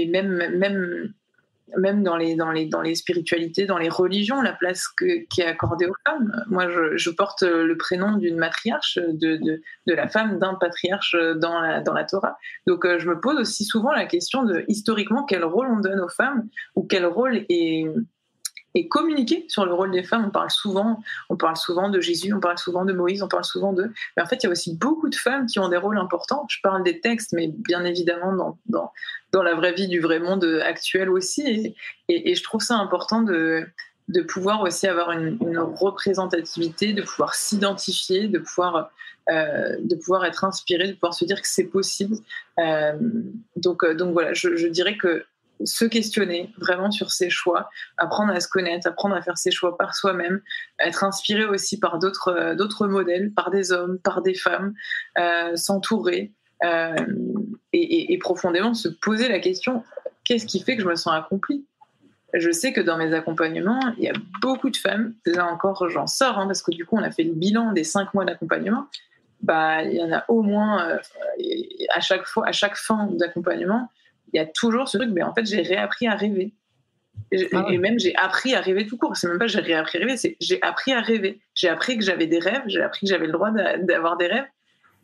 Speaker 6: même dans les spiritualités, dans les religions, la place qui est accordée aux femmes. Moi, je porte le prénom d'une matriarche, de la femme d'un patriarche dans la Torah. Donc, je me pose aussi souvent la question de, historiquement, quel rôle on donne aux femmes, ou quel rôle est communiqué sur le rôle des femmes. On parle souvent de Jésus, on parle souvent de Moïse, on parle souvent de... Mais en fait, il y a aussi beaucoup de femmes qui ont des rôles importants. Je parle des textes, mais bien évidemment dans la vraie vie du vrai monde actuel aussi. Et je trouve ça important de pouvoir aussi avoir une représentativité, de pouvoir s'identifier, de pouvoir être inspiré, de pouvoir se dire que c'est possible. Donc voilà, je dirais que se questionner vraiment sur ses choix, apprendre à se connaître, apprendre à faire ses choix par soi-même, être inspiré aussi par d'autres modèles, par des hommes, par des femmes, s'entourer et profondément se poser la question, qu'est-ce qui fait que je me sens accomplie? Je sais que dans mes accompagnements, il y a beaucoup de femmes, là encore j'en sors, parce que du coup on a fait le bilan des 5 mois d'accompagnement, il y en a au moins, à chaque fin d'accompagnement, il y a toujours ce truc, mais en fait, j'ai réappris à rêver. Et même, j'ai appris à rêver tout court. C'est même pas j'ai réappris à rêver, c'est j'ai appris à rêver. J'ai appris que j'avais des rêves, j'ai appris que j'avais le droit d'avoir des rêves.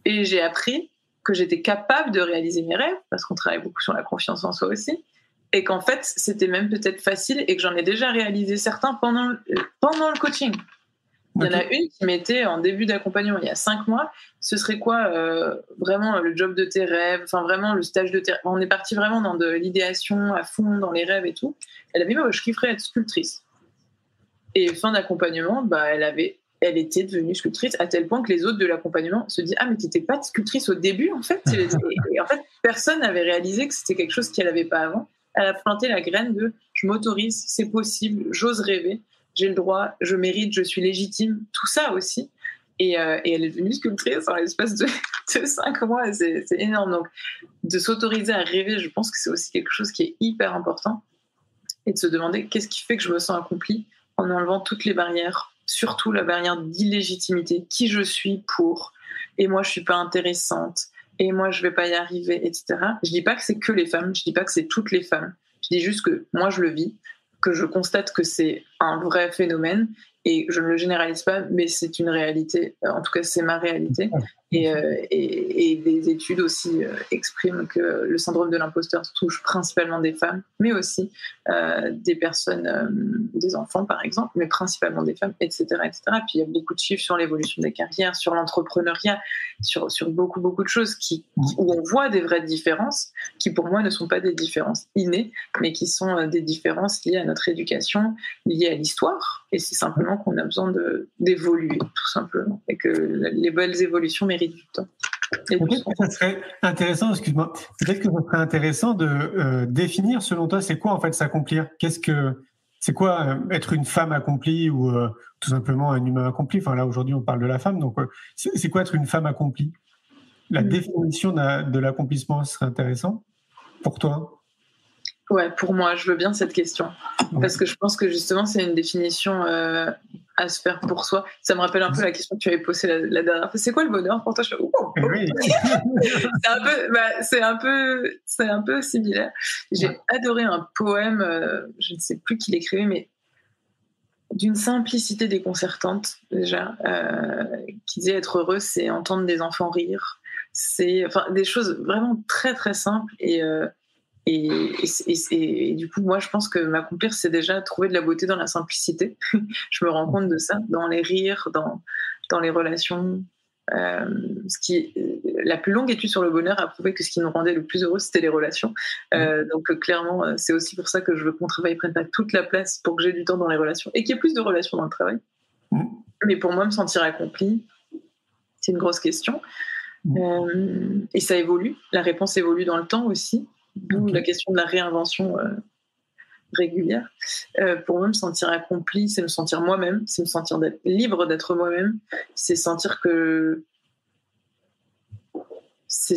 Speaker 6: Et j'ai appris que j'étais capable de réaliser mes rêves, parce qu'on travaille beaucoup sur la confiance en soi aussi, et qu'en fait, c'était même peut-être facile et que j'en ai déjà réalisé certains pendant le coaching. Il y en a une qui m'était en début d'accompagnement il y a 5 mois. Ce serait quoi vraiment le job de tes rêves, enfin vraiment le stage de tes rêves. On est parti vraiment dans de l'idéation à fond, dans les rêves et tout. Elle avait dit, je kifferais être sculptrice. Et fin d'accompagnement, elle était devenue sculptrice à tel point que les autres de l'accompagnement se disent, mais t'étais pas sculptrice au début en fait. Et en fait, personne n'avait réalisé que c'était quelque chose qu'elle n'avait pas avant. Elle a planté la graine de je m'autorise, c'est possible, j'ose rêver. J'ai le droit, je mérite, je suis légitime, tout ça aussi. Et elle est devenue sculptrice en l'espace de 5 mois, c'est énorme. Donc, de s'autoriser à rêver, je pense que c'est aussi quelque chose qui est hyper important. Et de se demander qu'est-ce qui fait que je me sens accomplie en enlevant toutes les barrières, surtout la barrière d'illégitimité, qui je suis pour, et moi je suis pas intéressante, et moi je vais pas y arriver, etc. Je dis pas que c'est que les femmes, je dis pas que c'est toutes les femmes. Je dis juste que moi je le vis, que je constate que c'est un vrai phénomène et je ne le généralise pas, mais c'est une réalité. En tout cas, c'est ma réalité. Et des études aussi expriment que le syndrome de l'imposteur touche principalement des femmes, mais aussi des personnes, des enfants par exemple, mais principalement des femmes, etc., etc. Puis il y a beaucoup de chiffres sur l'évolution des carrières, sur l'entrepreneuriat, sur beaucoup de choses où on voit des vraies différences, qui pour moi ne sont pas des différences innées, mais qui sont des différences liées à notre éducation, liées à l'histoire. Et c'est simplement qu'on a besoin d'évoluer, tout simplement, et que les belles évolutions méritent du temps.
Speaker 5: Peut-être que ça serait intéressant, excuse-moi, peut-être que ça serait intéressant de définir, selon toi, c'est quoi en fait s'accomplir ? C'est quoi être une femme accomplie ou tout simplement un humain accompli ? Enfin là, aujourd'hui, on parle de la femme, donc c'est quoi être une femme accomplie ? La définition de l'accomplissement serait intéressant pour toi ?
Speaker 6: Ouais, pour moi, je veux bien cette question. Parce que je pense que justement, c'est une définition à se faire pour soi. Ça me rappelle un peu la question que tu avais posée la dernière fois. C'est quoi le bonheur pour toi ? Je fais,
Speaker 5: oui.
Speaker 6: c'est un peu similaire. J'ai adoré un poème, je ne sais plus qui l'écrivait, mais d'une simplicité déconcertante, déjà, qui disait être heureux, c'est entendre des enfants rire. C'est des choses vraiment très, très simples et du coup, moi, je pense que m'accomplir, c'est déjà trouver de la beauté dans la simplicité. Je me rends compte de ça, dans les rires, dans les relations. La plus longue étude sur le bonheur a prouvé que ce qui nous rendait le plus heureux, c'était les relations. Donc clairement, c'est aussi pour ça que je veux que mon travail prenne pas toute la place pour que j'ai du temps dans les relations et qu'il y ait plus de relations dans le travail. Mais pour moi, me sentir accomplie, c'est une grosse question. Et ça évolue. La réponse évolue dans le temps aussi. D'où la question de la réinvention régulière. Pour moi, me sentir accomplie, c'est me sentir moi-même, c'est me sentir libre d'être moi-même, c'est sentir que c'est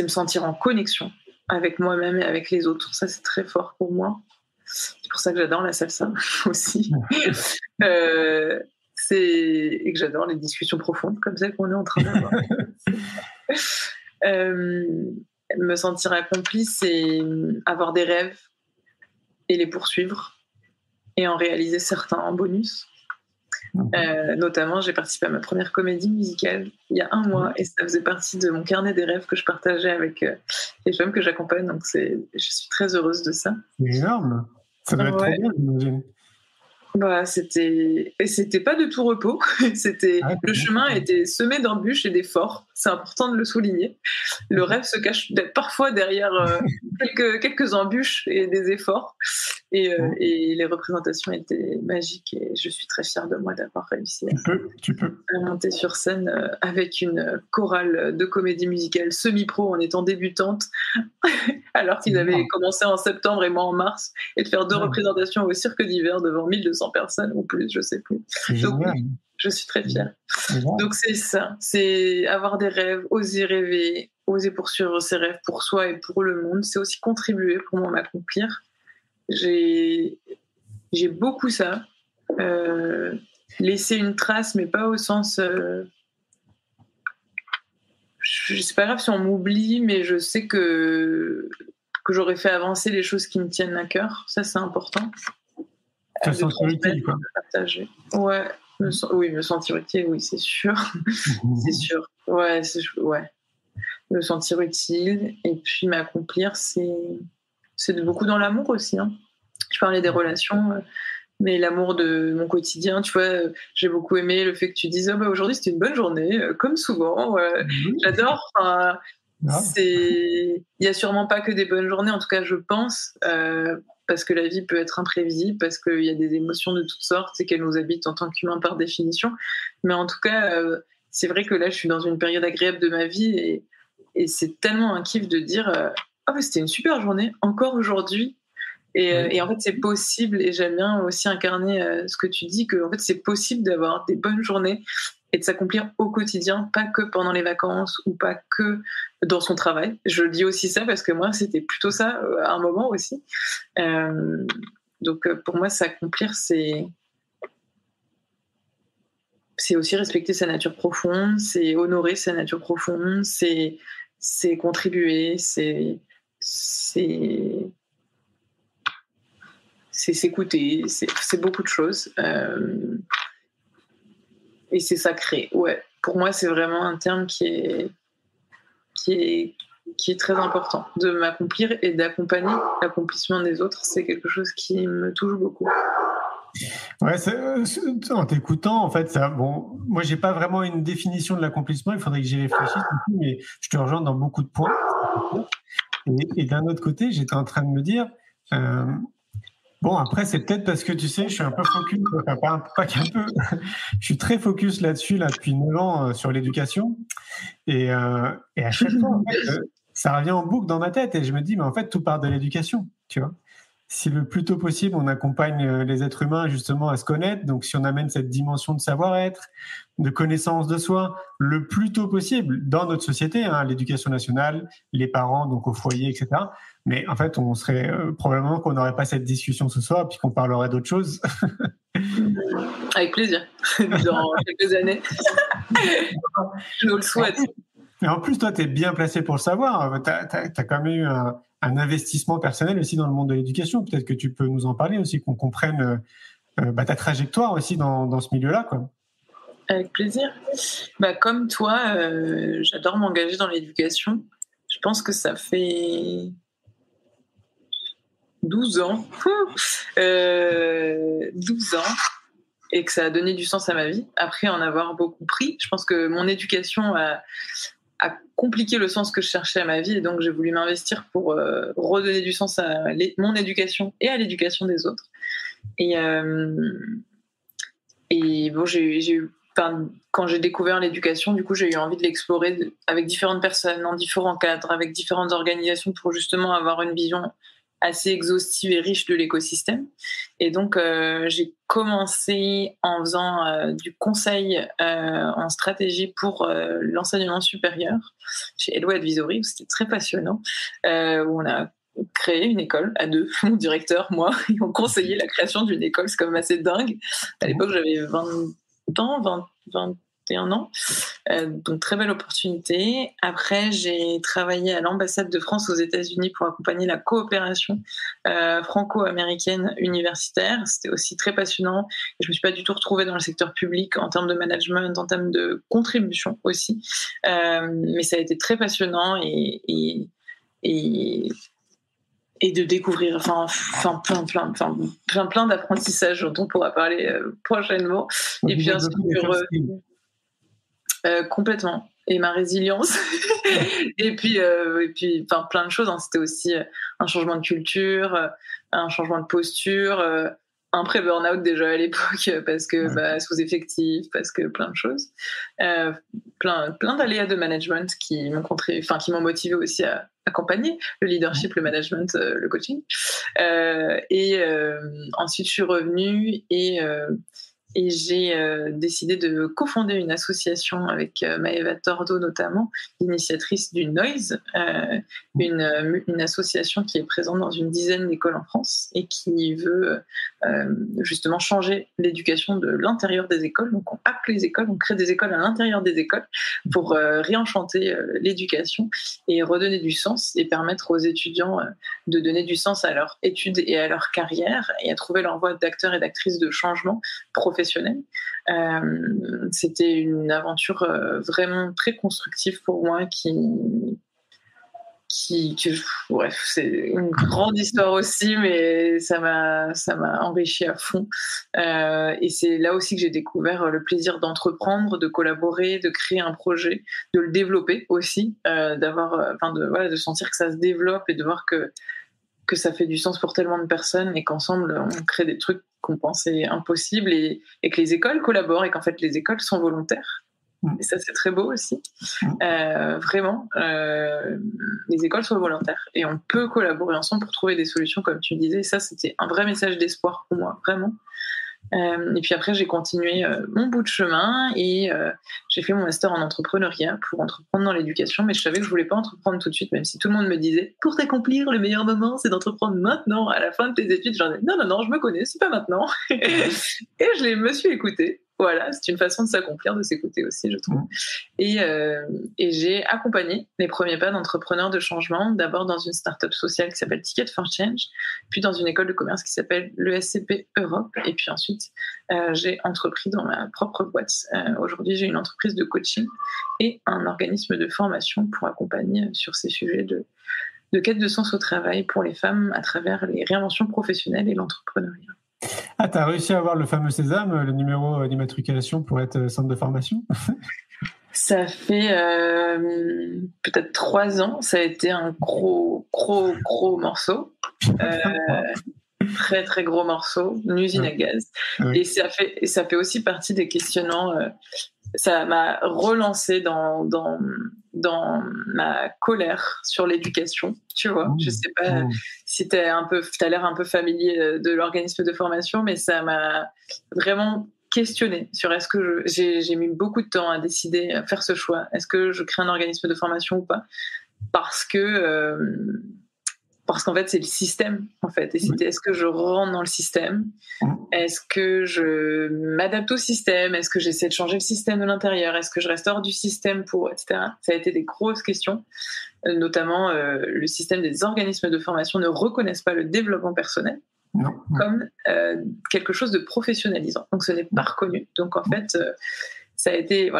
Speaker 6: me sentir en connexion avec moi-même et avec les autres. Ça, c'est très fort pour moi. C'est pour ça que j'adore la salsa aussi. Et que j'adore les discussions profondes comme celles qu'on est en train d'avoir. Me sentir accomplie, c'est avoir des rêves et les poursuivre et en réaliser certains en bonus. Notamment, j'ai participé à ma première comédie musicale il y a 1 mois et ça faisait partie de mon carnet des rêves que je partageais avec les femmes que j'accompagne. Donc, je suis très heureuse de ça.
Speaker 5: C'est énorme. Ça doit être trop bien, j'imagine.
Speaker 6: C'était pas de tout repos. Le chemin était semé d'embûches et d'efforts. C'est important de le souligner. Le rêve se cache parfois derrière quelques embûches et des efforts. Et les représentations étaient magiques. Et je suis très fière de moi d'avoir réussi à monter sur scène avec une chorale de comédie musicale semi-pro en étant débutante, alors qu'ils avaient commencé en septembre et moi en mars, et de faire 2 représentations au Cirque d'hiver devant 1200 personnes ou plus, je sais plus. Donc je suis très fière. Donc c'est ça, c'est avoir des rêves, oser rêver, oser poursuivre ses rêves pour soi et pour le monde. C'est aussi contribuer pour moi à m'accomplir. J'ai beaucoup ça. Laisser une trace, mais pas au sens... c'est pas grave si on m'oublie, mais je sais que j'aurais fait avancer les choses qui me tiennent à cœur. Ça, c'est important.
Speaker 5: Ça sent utile, quoi.
Speaker 6: Partager. Ouais. Me sentir utile, oui, c'est sûr. C'est sûr. Ouais. me sentir utile. Et puis m'accomplir, c'est beaucoup dans l'amour aussi. Hein. Je parlais des relations, mais l'amour de mon quotidien, tu vois, j'ai beaucoup aimé le fait que tu dises aujourd'hui c'était une bonne journée, comme souvent. J'adore. Il y a sûrement pas que des bonnes journées, en tout cas je pense, parce que la vie peut être imprévisible, parce qu'il y a des émotions de toutes sortes et qu'elles nous habitent en tant qu'humains par définition. Mais en tout cas, c'est vrai que là je suis dans une période agréable de ma vie et c'est tellement un kiff de dire c'était une super journée, encore aujourd'hui. Et en fait, c'est possible, et j'aime bien aussi incarner ce que tu dis, que en fait, c'est possible d'avoir des bonnes journées et de s'accomplir au quotidien, pas que pendant les vacances ou pas que dans son travail. Je dis aussi ça parce que moi, c'était plutôt ça à un moment aussi. Donc, pour moi, s'accomplir, c'est aussi respecter sa nature profonde, c'est honorer sa nature profonde, c'est contribuer, c'est s'écouter, c'est beaucoup de choses. Et c'est sacré, ouais. Pour moi, c'est vraiment un terme qui est très important. De m'accomplir et d'accompagner l'accomplissement des autres, c'est quelque chose qui me touche beaucoup.
Speaker 5: Ouais, en t'écoutant, en fait, moi, j'ai pas vraiment une définition de l'accomplissement, il faudrait que j'y réfléchisse, mais je te rejoins dans beaucoup de points. Et d'un autre côté, j'étais en train de me dire... Bon, après, c'est peut-être parce que, tu sais, je suis un peu focus, enfin, pas qu'un peu, je suis très focus là-dessus, depuis 9 ans, sur l'éducation. Et à chaque fois, en fait, ça revient en boucle dans ma tête. Et je me dis, mais en fait, tout part de l'éducation, tu vois. Si le plus tôt possible, on accompagne les êtres humains justement à se connaître, donc si on amène cette dimension de savoir-être, de connaissance de soi, le plus tôt possible dans notre société, l'éducation nationale, les parents, donc au foyer, etc. Mais en fait, on serait probablement qu'on n'aurait pas cette discussion ce soir, puis qu'on parlerait d'autre chose.
Speaker 6: Avec plaisir, dans quelques années. Je nous le souhaite.
Speaker 5: Mais en plus, toi, tu es bien placé pour le savoir. Tu as quand même eu un investissement personnel aussi dans le monde de l'éducation. Peut-être que tu peux nous en parler aussi, qu'on comprenne ta trajectoire aussi dans ce milieu-là, quoi.
Speaker 6: Avec plaisir. Comme toi, j'adore m'engager dans l'éducation. Je pense que ça fait 12 ans. 12 ans. Et que ça a donné du sens à ma vie. Après en avoir beaucoup pris, je pense que mon éducation a compliqué le sens que je cherchais à ma vie. Et donc, j'ai voulu m'investir pour redonner du sens à mon éducation et à l'éducation des autres. Et bon, quand j'ai découvert l'éducation, du coup, j'ai eu envie de l'explorer avec différentes personnes, dans différents cadres, avec différentes organisations pour justement avoir une vision assez exhaustive et riche de l'écosystème. Et donc, j'ai commencé en faisant du conseil en stratégie pour l'enseignement supérieur chez Hello Advisory, où c'était très passionnant, où on a créé une école à deux, mon directeur, moi, et on conseillait la création d'une école. C'est quand même assez dingue. À l'époque, j'avais 21 ans, donc très belle opportunité. Après, j'ai travaillé à l'ambassade de France aux États-Unis pour accompagner la coopération franco-américaine universitaire. C'était aussi très passionnant. Je me suis pas du tout retrouvée dans le secteur public en termes de management, en termes de contribution aussi, mais ça a été très passionnant et de découvrir, plein d'apprentissages dont on pourra parler prochainement. Et puis ensuite, complètement. Et ma résilience. et puis plein de choses. C'était aussi un changement de culture, un changement de posture, un pré-burnout déjà à l'époque parce que sous-effectif, parce que plein de choses. Plein d'aléas de management qui m'ont motivé aussi à accompagner le leadership, le management, le coaching. Ensuite, je suis revenue et j'ai décidé de cofonder une association avec Maëva Tordo notamment, initiatrice du Noise, une association qui est présente dans une dizaine d'écoles en France et qui veut justement changer l'éducation de l'intérieur des écoles. Donc on hack les écoles, on crée des écoles à l'intérieur des écoles pour réenchanter l'éducation et redonner du sens et permettre aux étudiants de donner du sens à leurs études et à leur carrière et à trouver leur voie d'acteurs et d'actrices de changement professionnel professionnelle. C'était une aventure vraiment très constructive pour moi bref, c'est une grande histoire aussi, mais ça m'a enrichi à fond. Et c'est là aussi que j'ai découvert le plaisir d'entreprendre, de collaborer, de créer un projet, de le développer aussi, de sentir que ça se développe et de voir que ça fait du sens pour tellement de personnes et qu'ensemble on crée des trucs qu'on pensait impossibles et que les écoles collaborent et qu'en fait les écoles sont volontaires. Et ça, c'est très beau aussi. Vraiment, les écoles sont volontaires et on peut collaborer ensemble pour trouver des solutions, comme tu disais. Et ça, c'était un vrai message d'espoir pour moi, vraiment. Et puis après, j'ai continué mon bout de chemin et j'ai fait mon master en entrepreneuriat pour entreprendre dans l'éducation, mais je savais que je voulais pas entreprendre tout de suite, même si tout le monde me disait pour t'accomplir, le meilleur moment, c'est d'entreprendre maintenant, à la fin de tes études. J'en ai non, je me connais, c'est pas maintenant. Et je me suis écoutée. Voilà, c'est une façon de s'accomplir, de s'écouter aussi, je trouve. Et j'ai accompagné les premiers pas d'entrepreneurs de changement, d'abord dans une start-up sociale qui s'appelle Ticket for Change, puis dans une école de commerce qui s'appelle l'ESCP Europe, et puis ensuite j'ai entrepris dans ma propre boîte. Aujourd'hui, j'ai une entreprise de coaching et un organisme de formation pour accompagner sur ces sujets de quête de sens au travail pour les femmes à travers les réinventions professionnelles et l'entrepreneuriat.
Speaker 5: Ah, t'as réussi à avoir le fameux Sésame, le numéro d'immatriculation pour être centre de formation?
Speaker 6: Ça fait peut-être 3 ans. Ça a été un gros morceau. Très, très gros morceau. Une usine à gaz. Oui. Et ça fait aussi partie des questionnements. Ça m'a relancé dans ma colère sur l'éducation, tu vois. Je sais pas si t'as l'air un peu familier de l'organisme de formation, mais ça m'a vraiment questionné sur est-ce que j'ai mis beaucoup de temps à décider, à faire ce choix. Est-ce que je crée un organisme de formation ou pas? Parce qu'en fait, c'est le système, en fait. Et c'était est-ce que je rentre dans le système? Est-ce que je m'adapte au système? Est-ce que j'essaie de changer le système de l'intérieur? Est-ce que je reste hors du système etc. Ça a été des grosses questions. Notamment, le système des organismes de formation ne reconnaissent pas le développement personnel comme quelque chose de professionnalisant. Donc, ce n'est pas reconnu. Donc, en fait, ça a été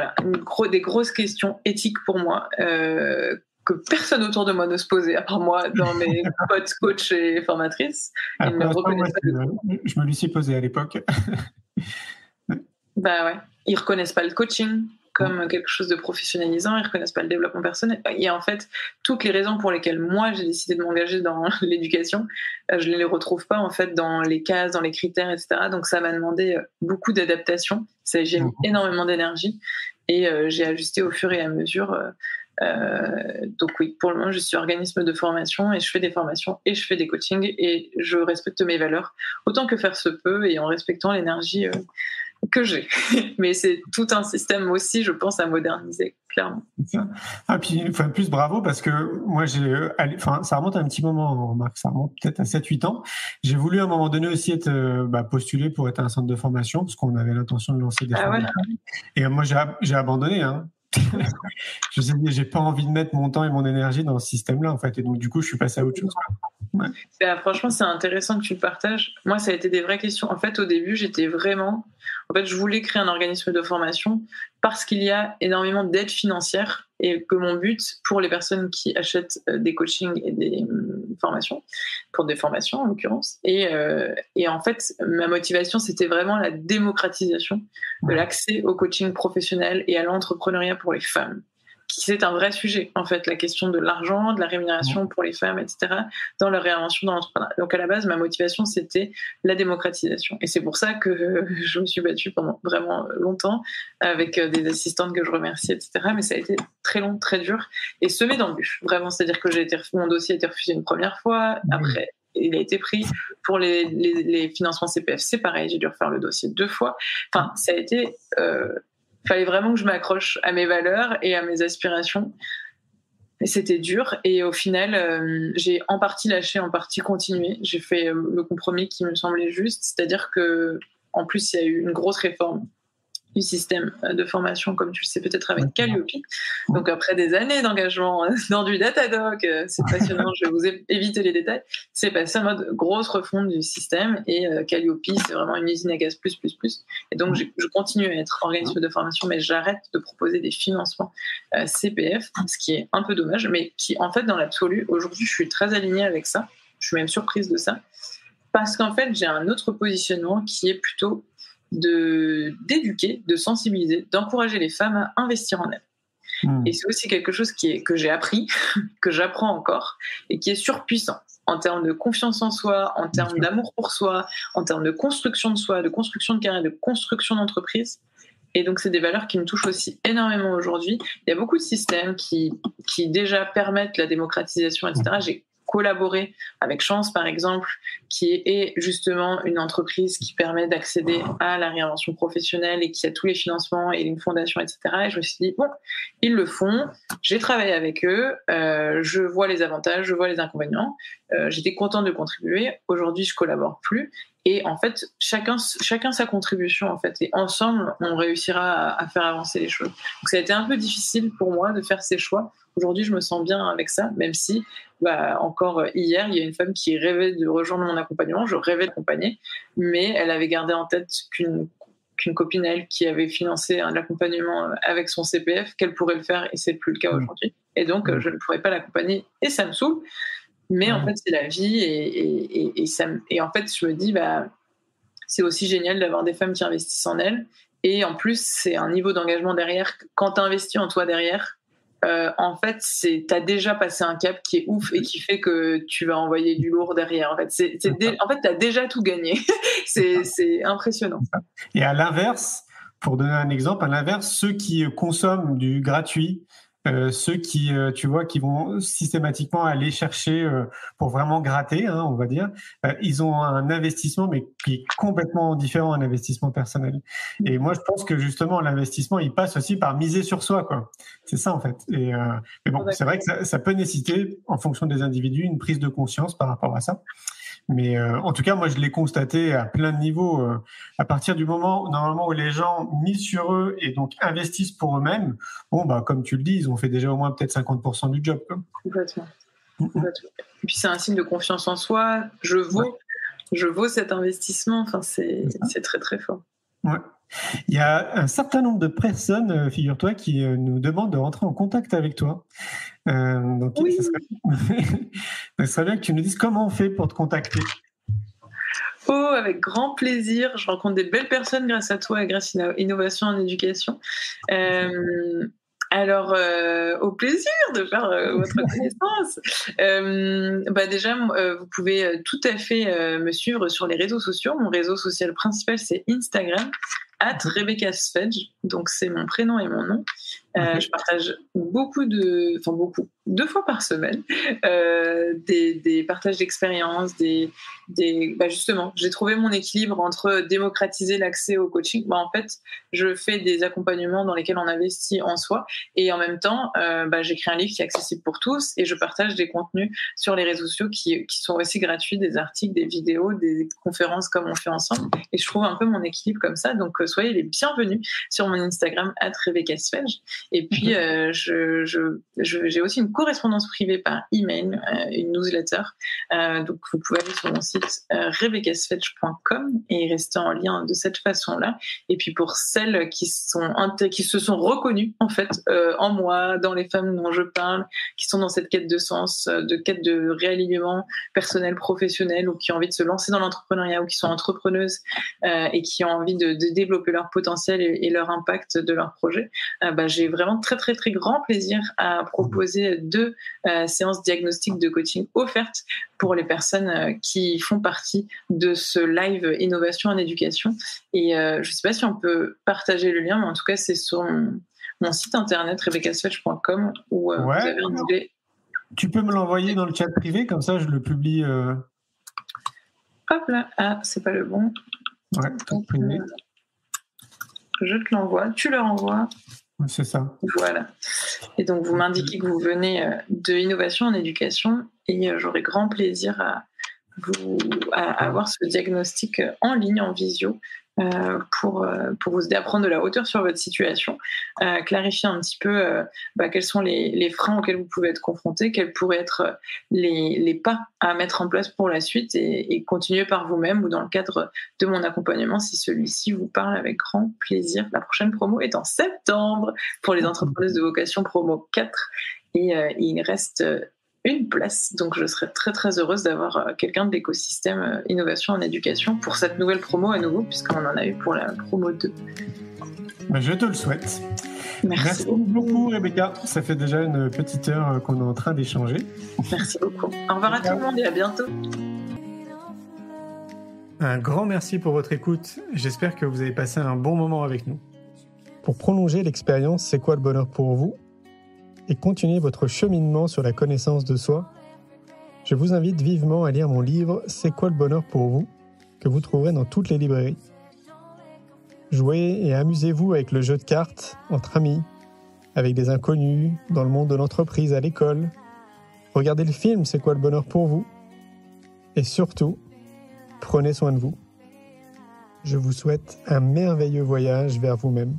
Speaker 6: des grosses questions éthiques pour moi que personne autour de moi ne se posait, à part moi, dans mes potes, coachs et formatrices. Ils ne reconnaissent pas
Speaker 5: je me le suis posé à l'époque.
Speaker 6: Bah ouais. Ils reconnaissent pas le coaching comme quelque chose de professionnalisant, ils reconnaissent pas le développement personnel. Et en fait, toutes les raisons pour lesquelles moi j'ai décidé de m'engager dans l'éducation, je ne les retrouve pas en fait dans les cases, dans les critères, etc. Donc ça m'a demandé beaucoup d'adaptation. J'ai mis énormément d'énergie et j'ai ajusté au fur et à mesure. Donc oui, pour le moment je suis organisme de formation et je fais des formations et je fais des coachings et je respecte mes valeurs autant que faire se peut et en respectant l'énergie que j'ai. Mais c'est tout un système aussi, je pense, à moderniser, clairement.
Speaker 5: Ah, puis plus bravo, parce que moi, ça remonte à un petit moment, Marc, ça remonte peut-être à 7-8 ans. J'ai voulu à un moment donné aussi être postulé pour être un centre de formation, parce qu'on avait l'intention de lancer des formations. Ouais. Et moi, j'ai abandonné, hein. Je sais, j'ai pas envie de mettre mon temps et mon énergie dans ce système-là, en fait. Et donc, du coup, je suis passé à autre chose. Ouais.
Speaker 6: Franchement, c'est intéressant que tu le partages. Moi, ça a été des vraies questions. En fait, au début, je voulais créer un organisme de formation parce qu'il y a énormément d'aide financière et que mon but pour les personnes qui achètent des coachings et des formations, pour des formations en l'occurrence, et en fait, ma motivation, c'était vraiment la démocratisation de l'accès au coaching professionnel et à l'entrepreneuriat pour les femmes. C'est un vrai sujet, en fait, la question de l'argent, de la rémunération pour les femmes, etc., dans leur réinvention dans l'entrepreneuriat. Donc, à la base, ma motivation, c'était la démocratisation. Et c'est pour ça que je me suis battue pendant vraiment longtemps avec des assistantes que je remercie, etc. Mais ça a été très long, très dur et semé d'embûches, vraiment. C'est-à-dire que mon dossier a été refusé une première fois, après, il a été pris. Pour les financements CPF, c'est pareil, j'ai dû refaire le dossier 2 fois. Enfin, ça a été... fallait vraiment que je m'accroche à mes valeurs et à mes aspirations. Et c'était dur. Et au final, j'ai en partie lâché, en partie continué. J'ai fait le compromis qui me semblait juste. C'est-à-dire qu'en plus, il y a eu une grosse réforme du système de formation, comme tu le sais peut-être avec Calliope. Donc après des années d'engagement dans du Datadog, c'est passionnant, je vais vous éviter les détails, c'est passé en mode grosse refonte du système, et Calliope, c'est vraiment une usine à gaz plus. Et donc je continue à être organisme de formation, mais j'arrête de proposer des financements CPF, ce qui est un peu dommage, mais qui en fait dans l'absolu, aujourd'hui je suis très alignée avec ça, je suis même surprise de ça, parce qu'en fait j'ai un autre positionnement qui est plutôt d'éduquer, de sensibiliser, d'encourager les femmes à investir en elles. Et c'est aussi quelque chose que j'ai appris, que j'apprends encore, et qui est surpuissant en termes de confiance en soi, en termes d'amour pour soi, en termes de construction de soi, de construction de carrière, de construction d'entreprise. Et donc, c'est des valeurs qui me touchent aussi énormément aujourd'hui. Il y a beaucoup de systèmes qui déjà permettent la démocratisation, etc. J'ai collaborer avec Chance, par exemple, qui est justement une entreprise qui permet d'accéder à la réinvention professionnelle et qui a tous les financements et une fondation, etc. Et je me suis dit, bon, ils le font, j'ai travaillé avec eux, je vois les avantages, je vois les inconvénients, j'étais contente de contribuer, aujourd'hui je collabore plus. Et en fait, chacun sa contribution, en fait. Et ensemble, on réussira à faire avancer les choses. Donc, ça a été un peu difficile pour moi de faire ces choix. Aujourd'hui, je me sens bien avec ça, même si, encore hier, il y a une femme qui rêvait de rejoindre mon accompagnement. Je rêvais d'accompagner, mais elle avait gardé en tête qu'une copine, elle, qui avait financé l'accompagnement avec son CPF, qu'elle pourrait le faire, et c'est plus le cas aujourd'hui. Et donc, je ne pourrais pas l'accompagner, et ça me saoule. Mais en fait, c'est la vie, et en fait, je me dis, c'est aussi génial d'avoir des femmes qui investissent en elles. Et en plus, c'est un niveau d'engagement derrière. Quand tu investis en toi derrière, en fait, t'as déjà passé un cap qui est ouf et qui fait que tu vas envoyer du lourd derrière. En fait, t'as déjà tout gagné. c'est impressionnant.
Speaker 5: Et à l'inverse, pour donner un exemple, ceux qui consomment du gratuit, ceux qui, tu vois, qui vont systématiquement aller chercher pour vraiment gratter, on va dire, ils ont un investissement, mais qui est complètement différent, un investissement personnel. Et moi, je pense que justement, l'investissement, il passe aussi par miser sur soi, quoi. C'est ça, en fait. Mais bon, c'est vrai que ça peut nécessiter, en fonction des individus, une prise de conscience par rapport à ça. Mais en tout cas, moi, je l'ai constaté à plein de niveaux. À partir du moment, normalement, où les gens misent sur eux et donc investissent pour eux-mêmes, comme tu le dis, ils ont fait déjà au moins peut-être 50% du job, quoi.
Speaker 6: Complètement. Et puis, c'est un signe de confiance en soi. Je vaux cet investissement. Enfin, c'est très, très fort.
Speaker 5: Ouais. Il y a un certain nombre de personnes, figure-toi, qui nous demandent de rentrer en contact avec toi. Donc, oui. Ça serait bien que tu nous dises comment on fait pour te contacter.
Speaker 6: Oh, avec grand plaisir. Je rencontre des belles personnes grâce à toi et grâce à Innovation en Éducation. Alors, au plaisir de faire votre connaissance. Déjà, vous pouvez tout à fait me suivre sur les réseaux sociaux. Mon réseau social principal, c'est Instagram, @RebeccaSvedge. Donc, c'est mon prénom et mon nom. Je partage beaucoup, 2 fois par semaine, des partages d'expériences, justement, j'ai trouvé mon équilibre entre démocratiser l'accès au coaching. En fait, je fais des accompagnements dans lesquels on investit en soi, et en même temps, j'écris un livre qui est accessible pour tous, et je partage des contenus sur les réseaux sociaux qui sont aussi gratuits, des articles, des vidéos, des conférences comme on fait ensemble, et je trouve un peu mon équilibre comme ça. Donc, soyez les bienvenus sur mon Instagram @RebeccaSvedge. Et puis, j'ai aussi une correspondance privée par email, une newsletter. Donc, vous pouvez aller sur mon site rebeccasvedge.com et rester en lien de cette façon-là. Et puis, pour celles qui se sont reconnues, en fait, en moi, dans les femmes dont je parle, qui sont dans cette quête de sens, de quête de réalignement personnel, professionnel, ou qui ont envie de se lancer dans l'entrepreneuriat, ou qui sont entrepreneuses et qui ont envie de développer leur potentiel et leur impact de leur projet, j'ai vraiment très, très, très grand plaisir à proposer 2 séances diagnostiques de coaching offertes pour les personnes qui font partie de ce live Innovation en Éducation. Et je ne sais pas si on peut partager le lien, mais en tout cas, c'est sur mon site internet rebeccasvedge.com où vous avez un onglet.
Speaker 5: Tu peux me l'envoyer dans le chat privé, comme ça je le publie.
Speaker 6: Hop là, c'est pas le bon.
Speaker 5: Ouais,
Speaker 6: donc, privé. Je te l'envoie, tu le renvoies.
Speaker 5: C'est ça.
Speaker 6: Voilà. Et donc, vous m'indiquez que vous venez de Innovation en Éducation, et j'aurai grand plaisir à avoir ce diagnostic en ligne, en visio, pour vous aider à prendre de la hauteur sur votre situation, clarifier un petit peu quels sont les freins auxquels vous pouvez être confrontés, quels pourraient être les pas à mettre en place pour la suite et continuer par vous-même ou dans le cadre de mon accompagnement si celui-ci vous parle avec grand plaisir. La prochaine promo est en septembre pour les entrepreneuses de vocation promo 4 et il reste une place, donc je serais très très heureuse d'avoir quelqu'un de l'écosystème innovation en éducation pour cette nouvelle promo à nouveau, puisqu'on en a eu pour la promo 2.
Speaker 5: Je te le souhaite.
Speaker 6: Merci
Speaker 5: beaucoup Rebecca, ça fait déjà une petite heure qu'on est en train d'échanger.
Speaker 6: Merci beaucoup. Au revoir à tout le monde et à bientôt.
Speaker 5: Un grand merci pour votre écoute, j'espère que vous avez passé un bon moment avec nous. Pour prolonger l'expérience C'est quoi le bonheur pour vous et continuer votre cheminement sur la connaissance de soi, je vous invite vivement à lire mon livre « C'est quoi le bonheur pour vous ?» que vous trouverez dans toutes les librairies. Jouez et amusez-vous avec le jeu de cartes, entre amis, avec des inconnus, dans le monde de l'entreprise, à l'école. Regardez le film « C'est quoi le bonheur pour vous ?» et surtout, prenez soin de vous. Je vous souhaite un merveilleux voyage vers vous-même.